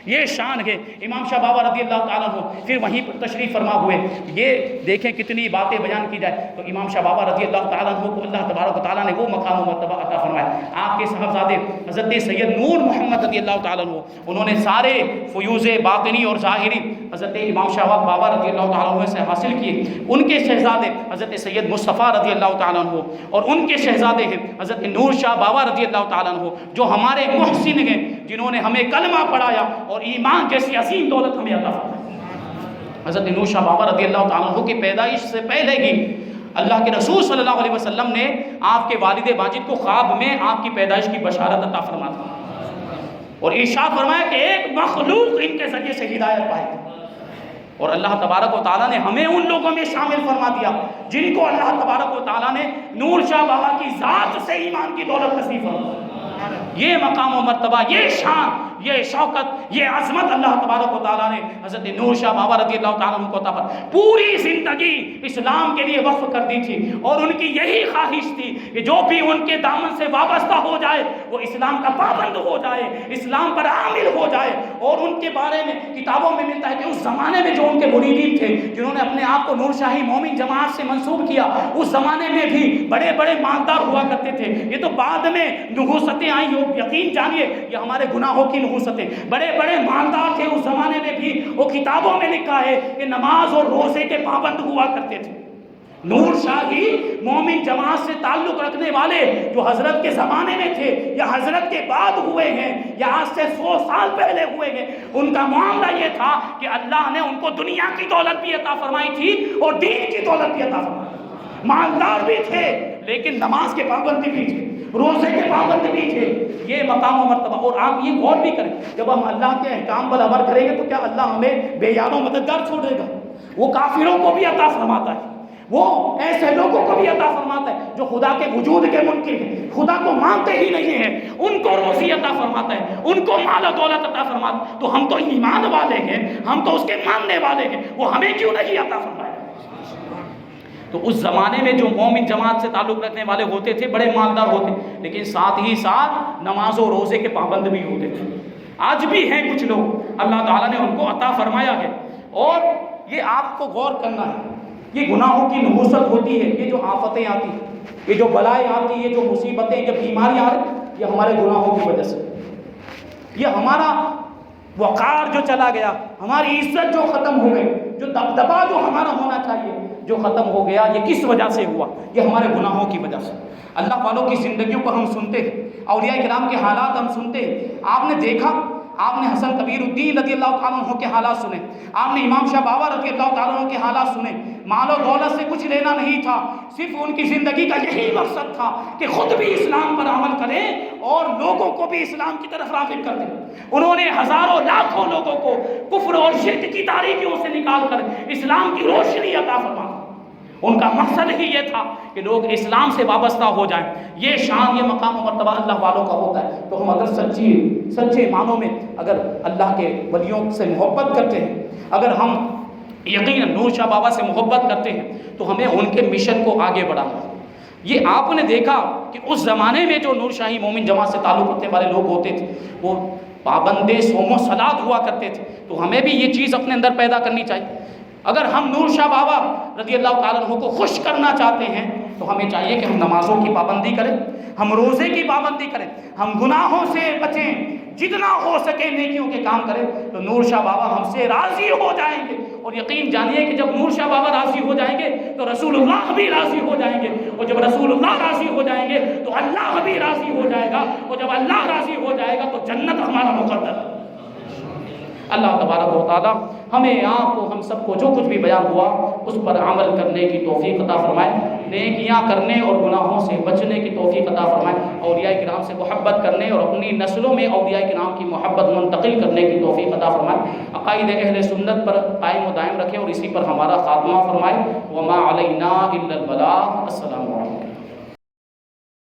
یہ شان ہے امام شاہ بابا رضی اللہ تعالیٰ عنہ۔ پھر وہیں پر تشریف فرما ہوئے، یہ دیکھیں کتنی باتیں بیان کی جائے تو امام شاہ بابا رضی اللہ تعالیٰ عنہ کو اللہ تبارک و تعالیٰ نے وہ مقام و مرتبہ عطا فرمایا۔ آپ کے صاحبزادے حضرت سید نور محمد رضی اللہ تعالیٰ عنہ، انہوں نے سارے فیوز باطنی اور ظاہری حضرت امام شاہ بابا رضی اللہ تعالیٰ عنہ سے حاصل کیے۔ ان کے شہزادے حضرت سید مصطفیٰ رضی اللہ تعالیٰ عنہ اور ان کے شہزادے ہیں حضرت نور شاہ بابا رضی اللہ تعالیٰ عنہ، جو ہمارے محسن ہیں، جنہوں نے ہمیں کلمہ پڑھایا اور ایمان جیسی عظیم دولت ہمیں عطا فرمائی۔ حضرت نور شاہ بابا رضی اللہ تعالیٰ عنہ کی پیدائش سے پہلے ہی اللہ کے رسول صلی اللہ علیہ وسلم نے آپ کے والد ماجد کو خواب میں آپ کی پیدائش کی بشارت عطا فرما دی اور ارشاد فرمایا کہ ایک مخلوق ان کے ذریعے سے ہدایت پائے گی، اور اللہ تبارک و تعالیٰ نے ہمیں ان لوگوں میں شامل فرما دیا جن کو اللہ تبارک و تعالیٰ نے نور شاہ بابا کی ذات سے ایمان کی دولت نصیب فرمائی۔ یہ مقام و مرتبہ، یہ شان، یہ شوکت، یہ عظمت اللہ تبارک و تعالیٰ نے حضرت نور شاہ بابا رضی اللہ تعالیٰ عنہ کو عطا فرمائی۔ پوری زندگی اسلام کے لیے وقف کر دی تھی اور ان کی یہی خواہش تھی کہ جو بھی ان کے دامن سے وابستہ ہو جائے وہ اسلام کا پابند ہو جائے، اسلام پر عامل ہو جائے۔ اور ان کے بارے میں کتابوں میں ملتا ہے کہ اس زمانے میں جو ان کے مریدین تھے، جنہوں نے اپنے آپ کو نور شاہی مومن جماعت سے منسوب کیا، اس زمانے میں بھی بڑے بڑے مالدار ہوا کرتے تھے۔ یہ تو بعد میں نحوستیں آئی ہو، یقین جانیے یہ ہمارے گناہوں کی نحوستیں، بڑے بڑے مالدار تھے اس زمانے میں بھی۔ وہ کتابوں میں لکھا ہے کہ نماز اور روزے کے پابند ہوا کرتے تھے۔ نور شاہی مومن جماعت سے تعلق رکھنے والے جو حضرت کے زمانے میں تھے یا حضرت کے بعد ہوئے ہیں یا آج سے 100 سال پہلے ہوئے ہیں، ان کا معاملہ یہ تھا کہ اللہ نے ان کو دنیا کی دولت بھی عطا فرمائی تھی اور دین کی دولت بھی عطا فرمائی۔ مالدار بھی تھے لیکن نماز کے پابند بھی تھے، روزے کے پابند بھی تھے۔ یہ مقام و مرتبہ، اور آپ یہ غور بھی کریں، جب ہم اللہ کے احکام پر عمل کریں گے تو کیا اللہ ہمیں بے یار و مددگار چھوڑے گا؟ وہ کافروں کو بھی عطا فرماتا ہے، وہ ایسے لوگوں کو بھی عطا فرماتا ہے جو خدا کے وجود کے منکر ہیں، خدا کو مانتے ہی نہیں ہیں، ان کو روزی عطا فرماتا ہے، ان کو مال و دولت عطا فرماتا ہے۔ تو ہم تو ایمان والے ہیں، ہم تو اس کے ماننے والے ہیں، وہ ہمیں کیوں نہیں عطا فرمائے؟ تو اس زمانے میں جو مومن جماعت سے تعلق رکھنے والے ہوتے تھے بڑے مالدار ہوتے، لیکن ساتھ ہی ساتھ نماز و روزے کے پابند بھی ہوتے تھے۔ آج بھی ہیں کچھ لوگ، اللہ تعالیٰ نے ان کو عطا فرمایا ہے۔ اور یہ آپ کو غور کرنا ہے، یہ گناہوں کی نحوست ہوتی ہے، یہ جو آفتیں آتی ہیں، یہ جو بلائیں آتی ہیں، یہ جو مصیبتیں، یہ بیماریاں آ رہی، یہ ہمارے گناہوں کی وجہ سے، یہ ہمارا وقار جو چلا گیا، ہماری عزت جو ختم ہو گئی، جو دبدبا جو ہمارا ہونا چاہیے جو ختم ہو گیا، یہ کس وجہ سے ہوا؟ یہ ہمارے گناہوں کی وجہ سے۔ اللہ والوں کی زندگیوں کو ہم سنتے ہیں، اولیاء کرام کے حالات ہم سنتے ہیں۔ آپ نے دیکھا، آپ نے حسن کبیر الدین رضی اللہ تعالیٰ عنہ کے حالات سنے، آپ نے امام شاہ بابا رضی اللہ تعالیٰ عنہ کے حالات سنے۔ مال و دولت سے کچھ لینا نہیں تھا، صرف ان کی زندگی کا یہی مقصد تھا کہ خود بھی اسلام پر عمل کریں اور لوگوں کو بھی اسلام کی طرف راغب کر دیں۔ انہوں نے ہزاروں لاکھوں لوگوں کو کفر اور شرک کی تاریکیوں سے نکال کر اسلام کی روشنی عطا فرما۔ ان کا مقصد ہی یہ تھا کہ لوگ اسلام سے وابستہ ہو جائیں۔ یہ شان، یہ مقام و مرتبہ اللہ والوں کا ہوتا ہے۔ تو ہم اگر سچے معنوں میں اگر اللہ کے ولیوں سے محبت کرتے ہیں، اگر ہم یقیناً نور شاہ بابا سے محبت کرتے ہیں تو ہمیں ان کے مشن کو آگے بڑھانا ہے۔ یہ آپ نے دیکھا کہ اس زمانے میں جو نور شاہی مومن جماعت سے تعلق رکھنے والے لوگ ہوتے تھے وہ پابند صوم و صلات ہوا کرتے تھے۔ تو ہمیں بھی یہ چیز اپنے اندر پیدا کرنی چاہیے۔ اگر ہم نور شاہ بابا رضی اللہ تعالیٰ عنہ کو خوش کرنا چاہتے ہیں تو ہمیں چاہیے کہ ہم نمازوں کی پابندی کریں، ہم روزے کی پابندی کریں، ہم گناہوں سے بچیں، جتنا ہو سکے نیکیوں کے کام کریں، تو نور شاہ بابا ہم سے راضی ہو جائیں گے۔ اور یقین جانیے کہ جب نور شاہ بابا راضی ہو جائیں گے تو رسول اللہ بھی راضی ہو جائیں گے، اور جب رسول اللہ راضی ہو جائیں گے تو اللہ بھی راضی ہو جائے گا، اور جب اللہ راضی ہو جائے گا تو جنت ہمارا مقدر ہے۔ اللہ تبارک و تعالیٰ ہمیں آپ کو، ہم سب کو جو کچھ بھی بیان ہوا اس پر عمل کرنے کی توفیق عطا فرمائے، نیکیاں کرنے اور گناہوں سے بچنے کی توفیق عطا فرمائے، اولیاء کرام سے محبت کرنے اور اپنی نسلوں میں اولیاء کرام کی محبت منتقل کرنے کی توفیق عطا فرمائے، عقائد اہل سنت پر قائم و دائم رکھے اور اسی پر ہمارا خاتمہ فرمائے۔ وما علینا الا البلاغ۔ السلام علیکم۔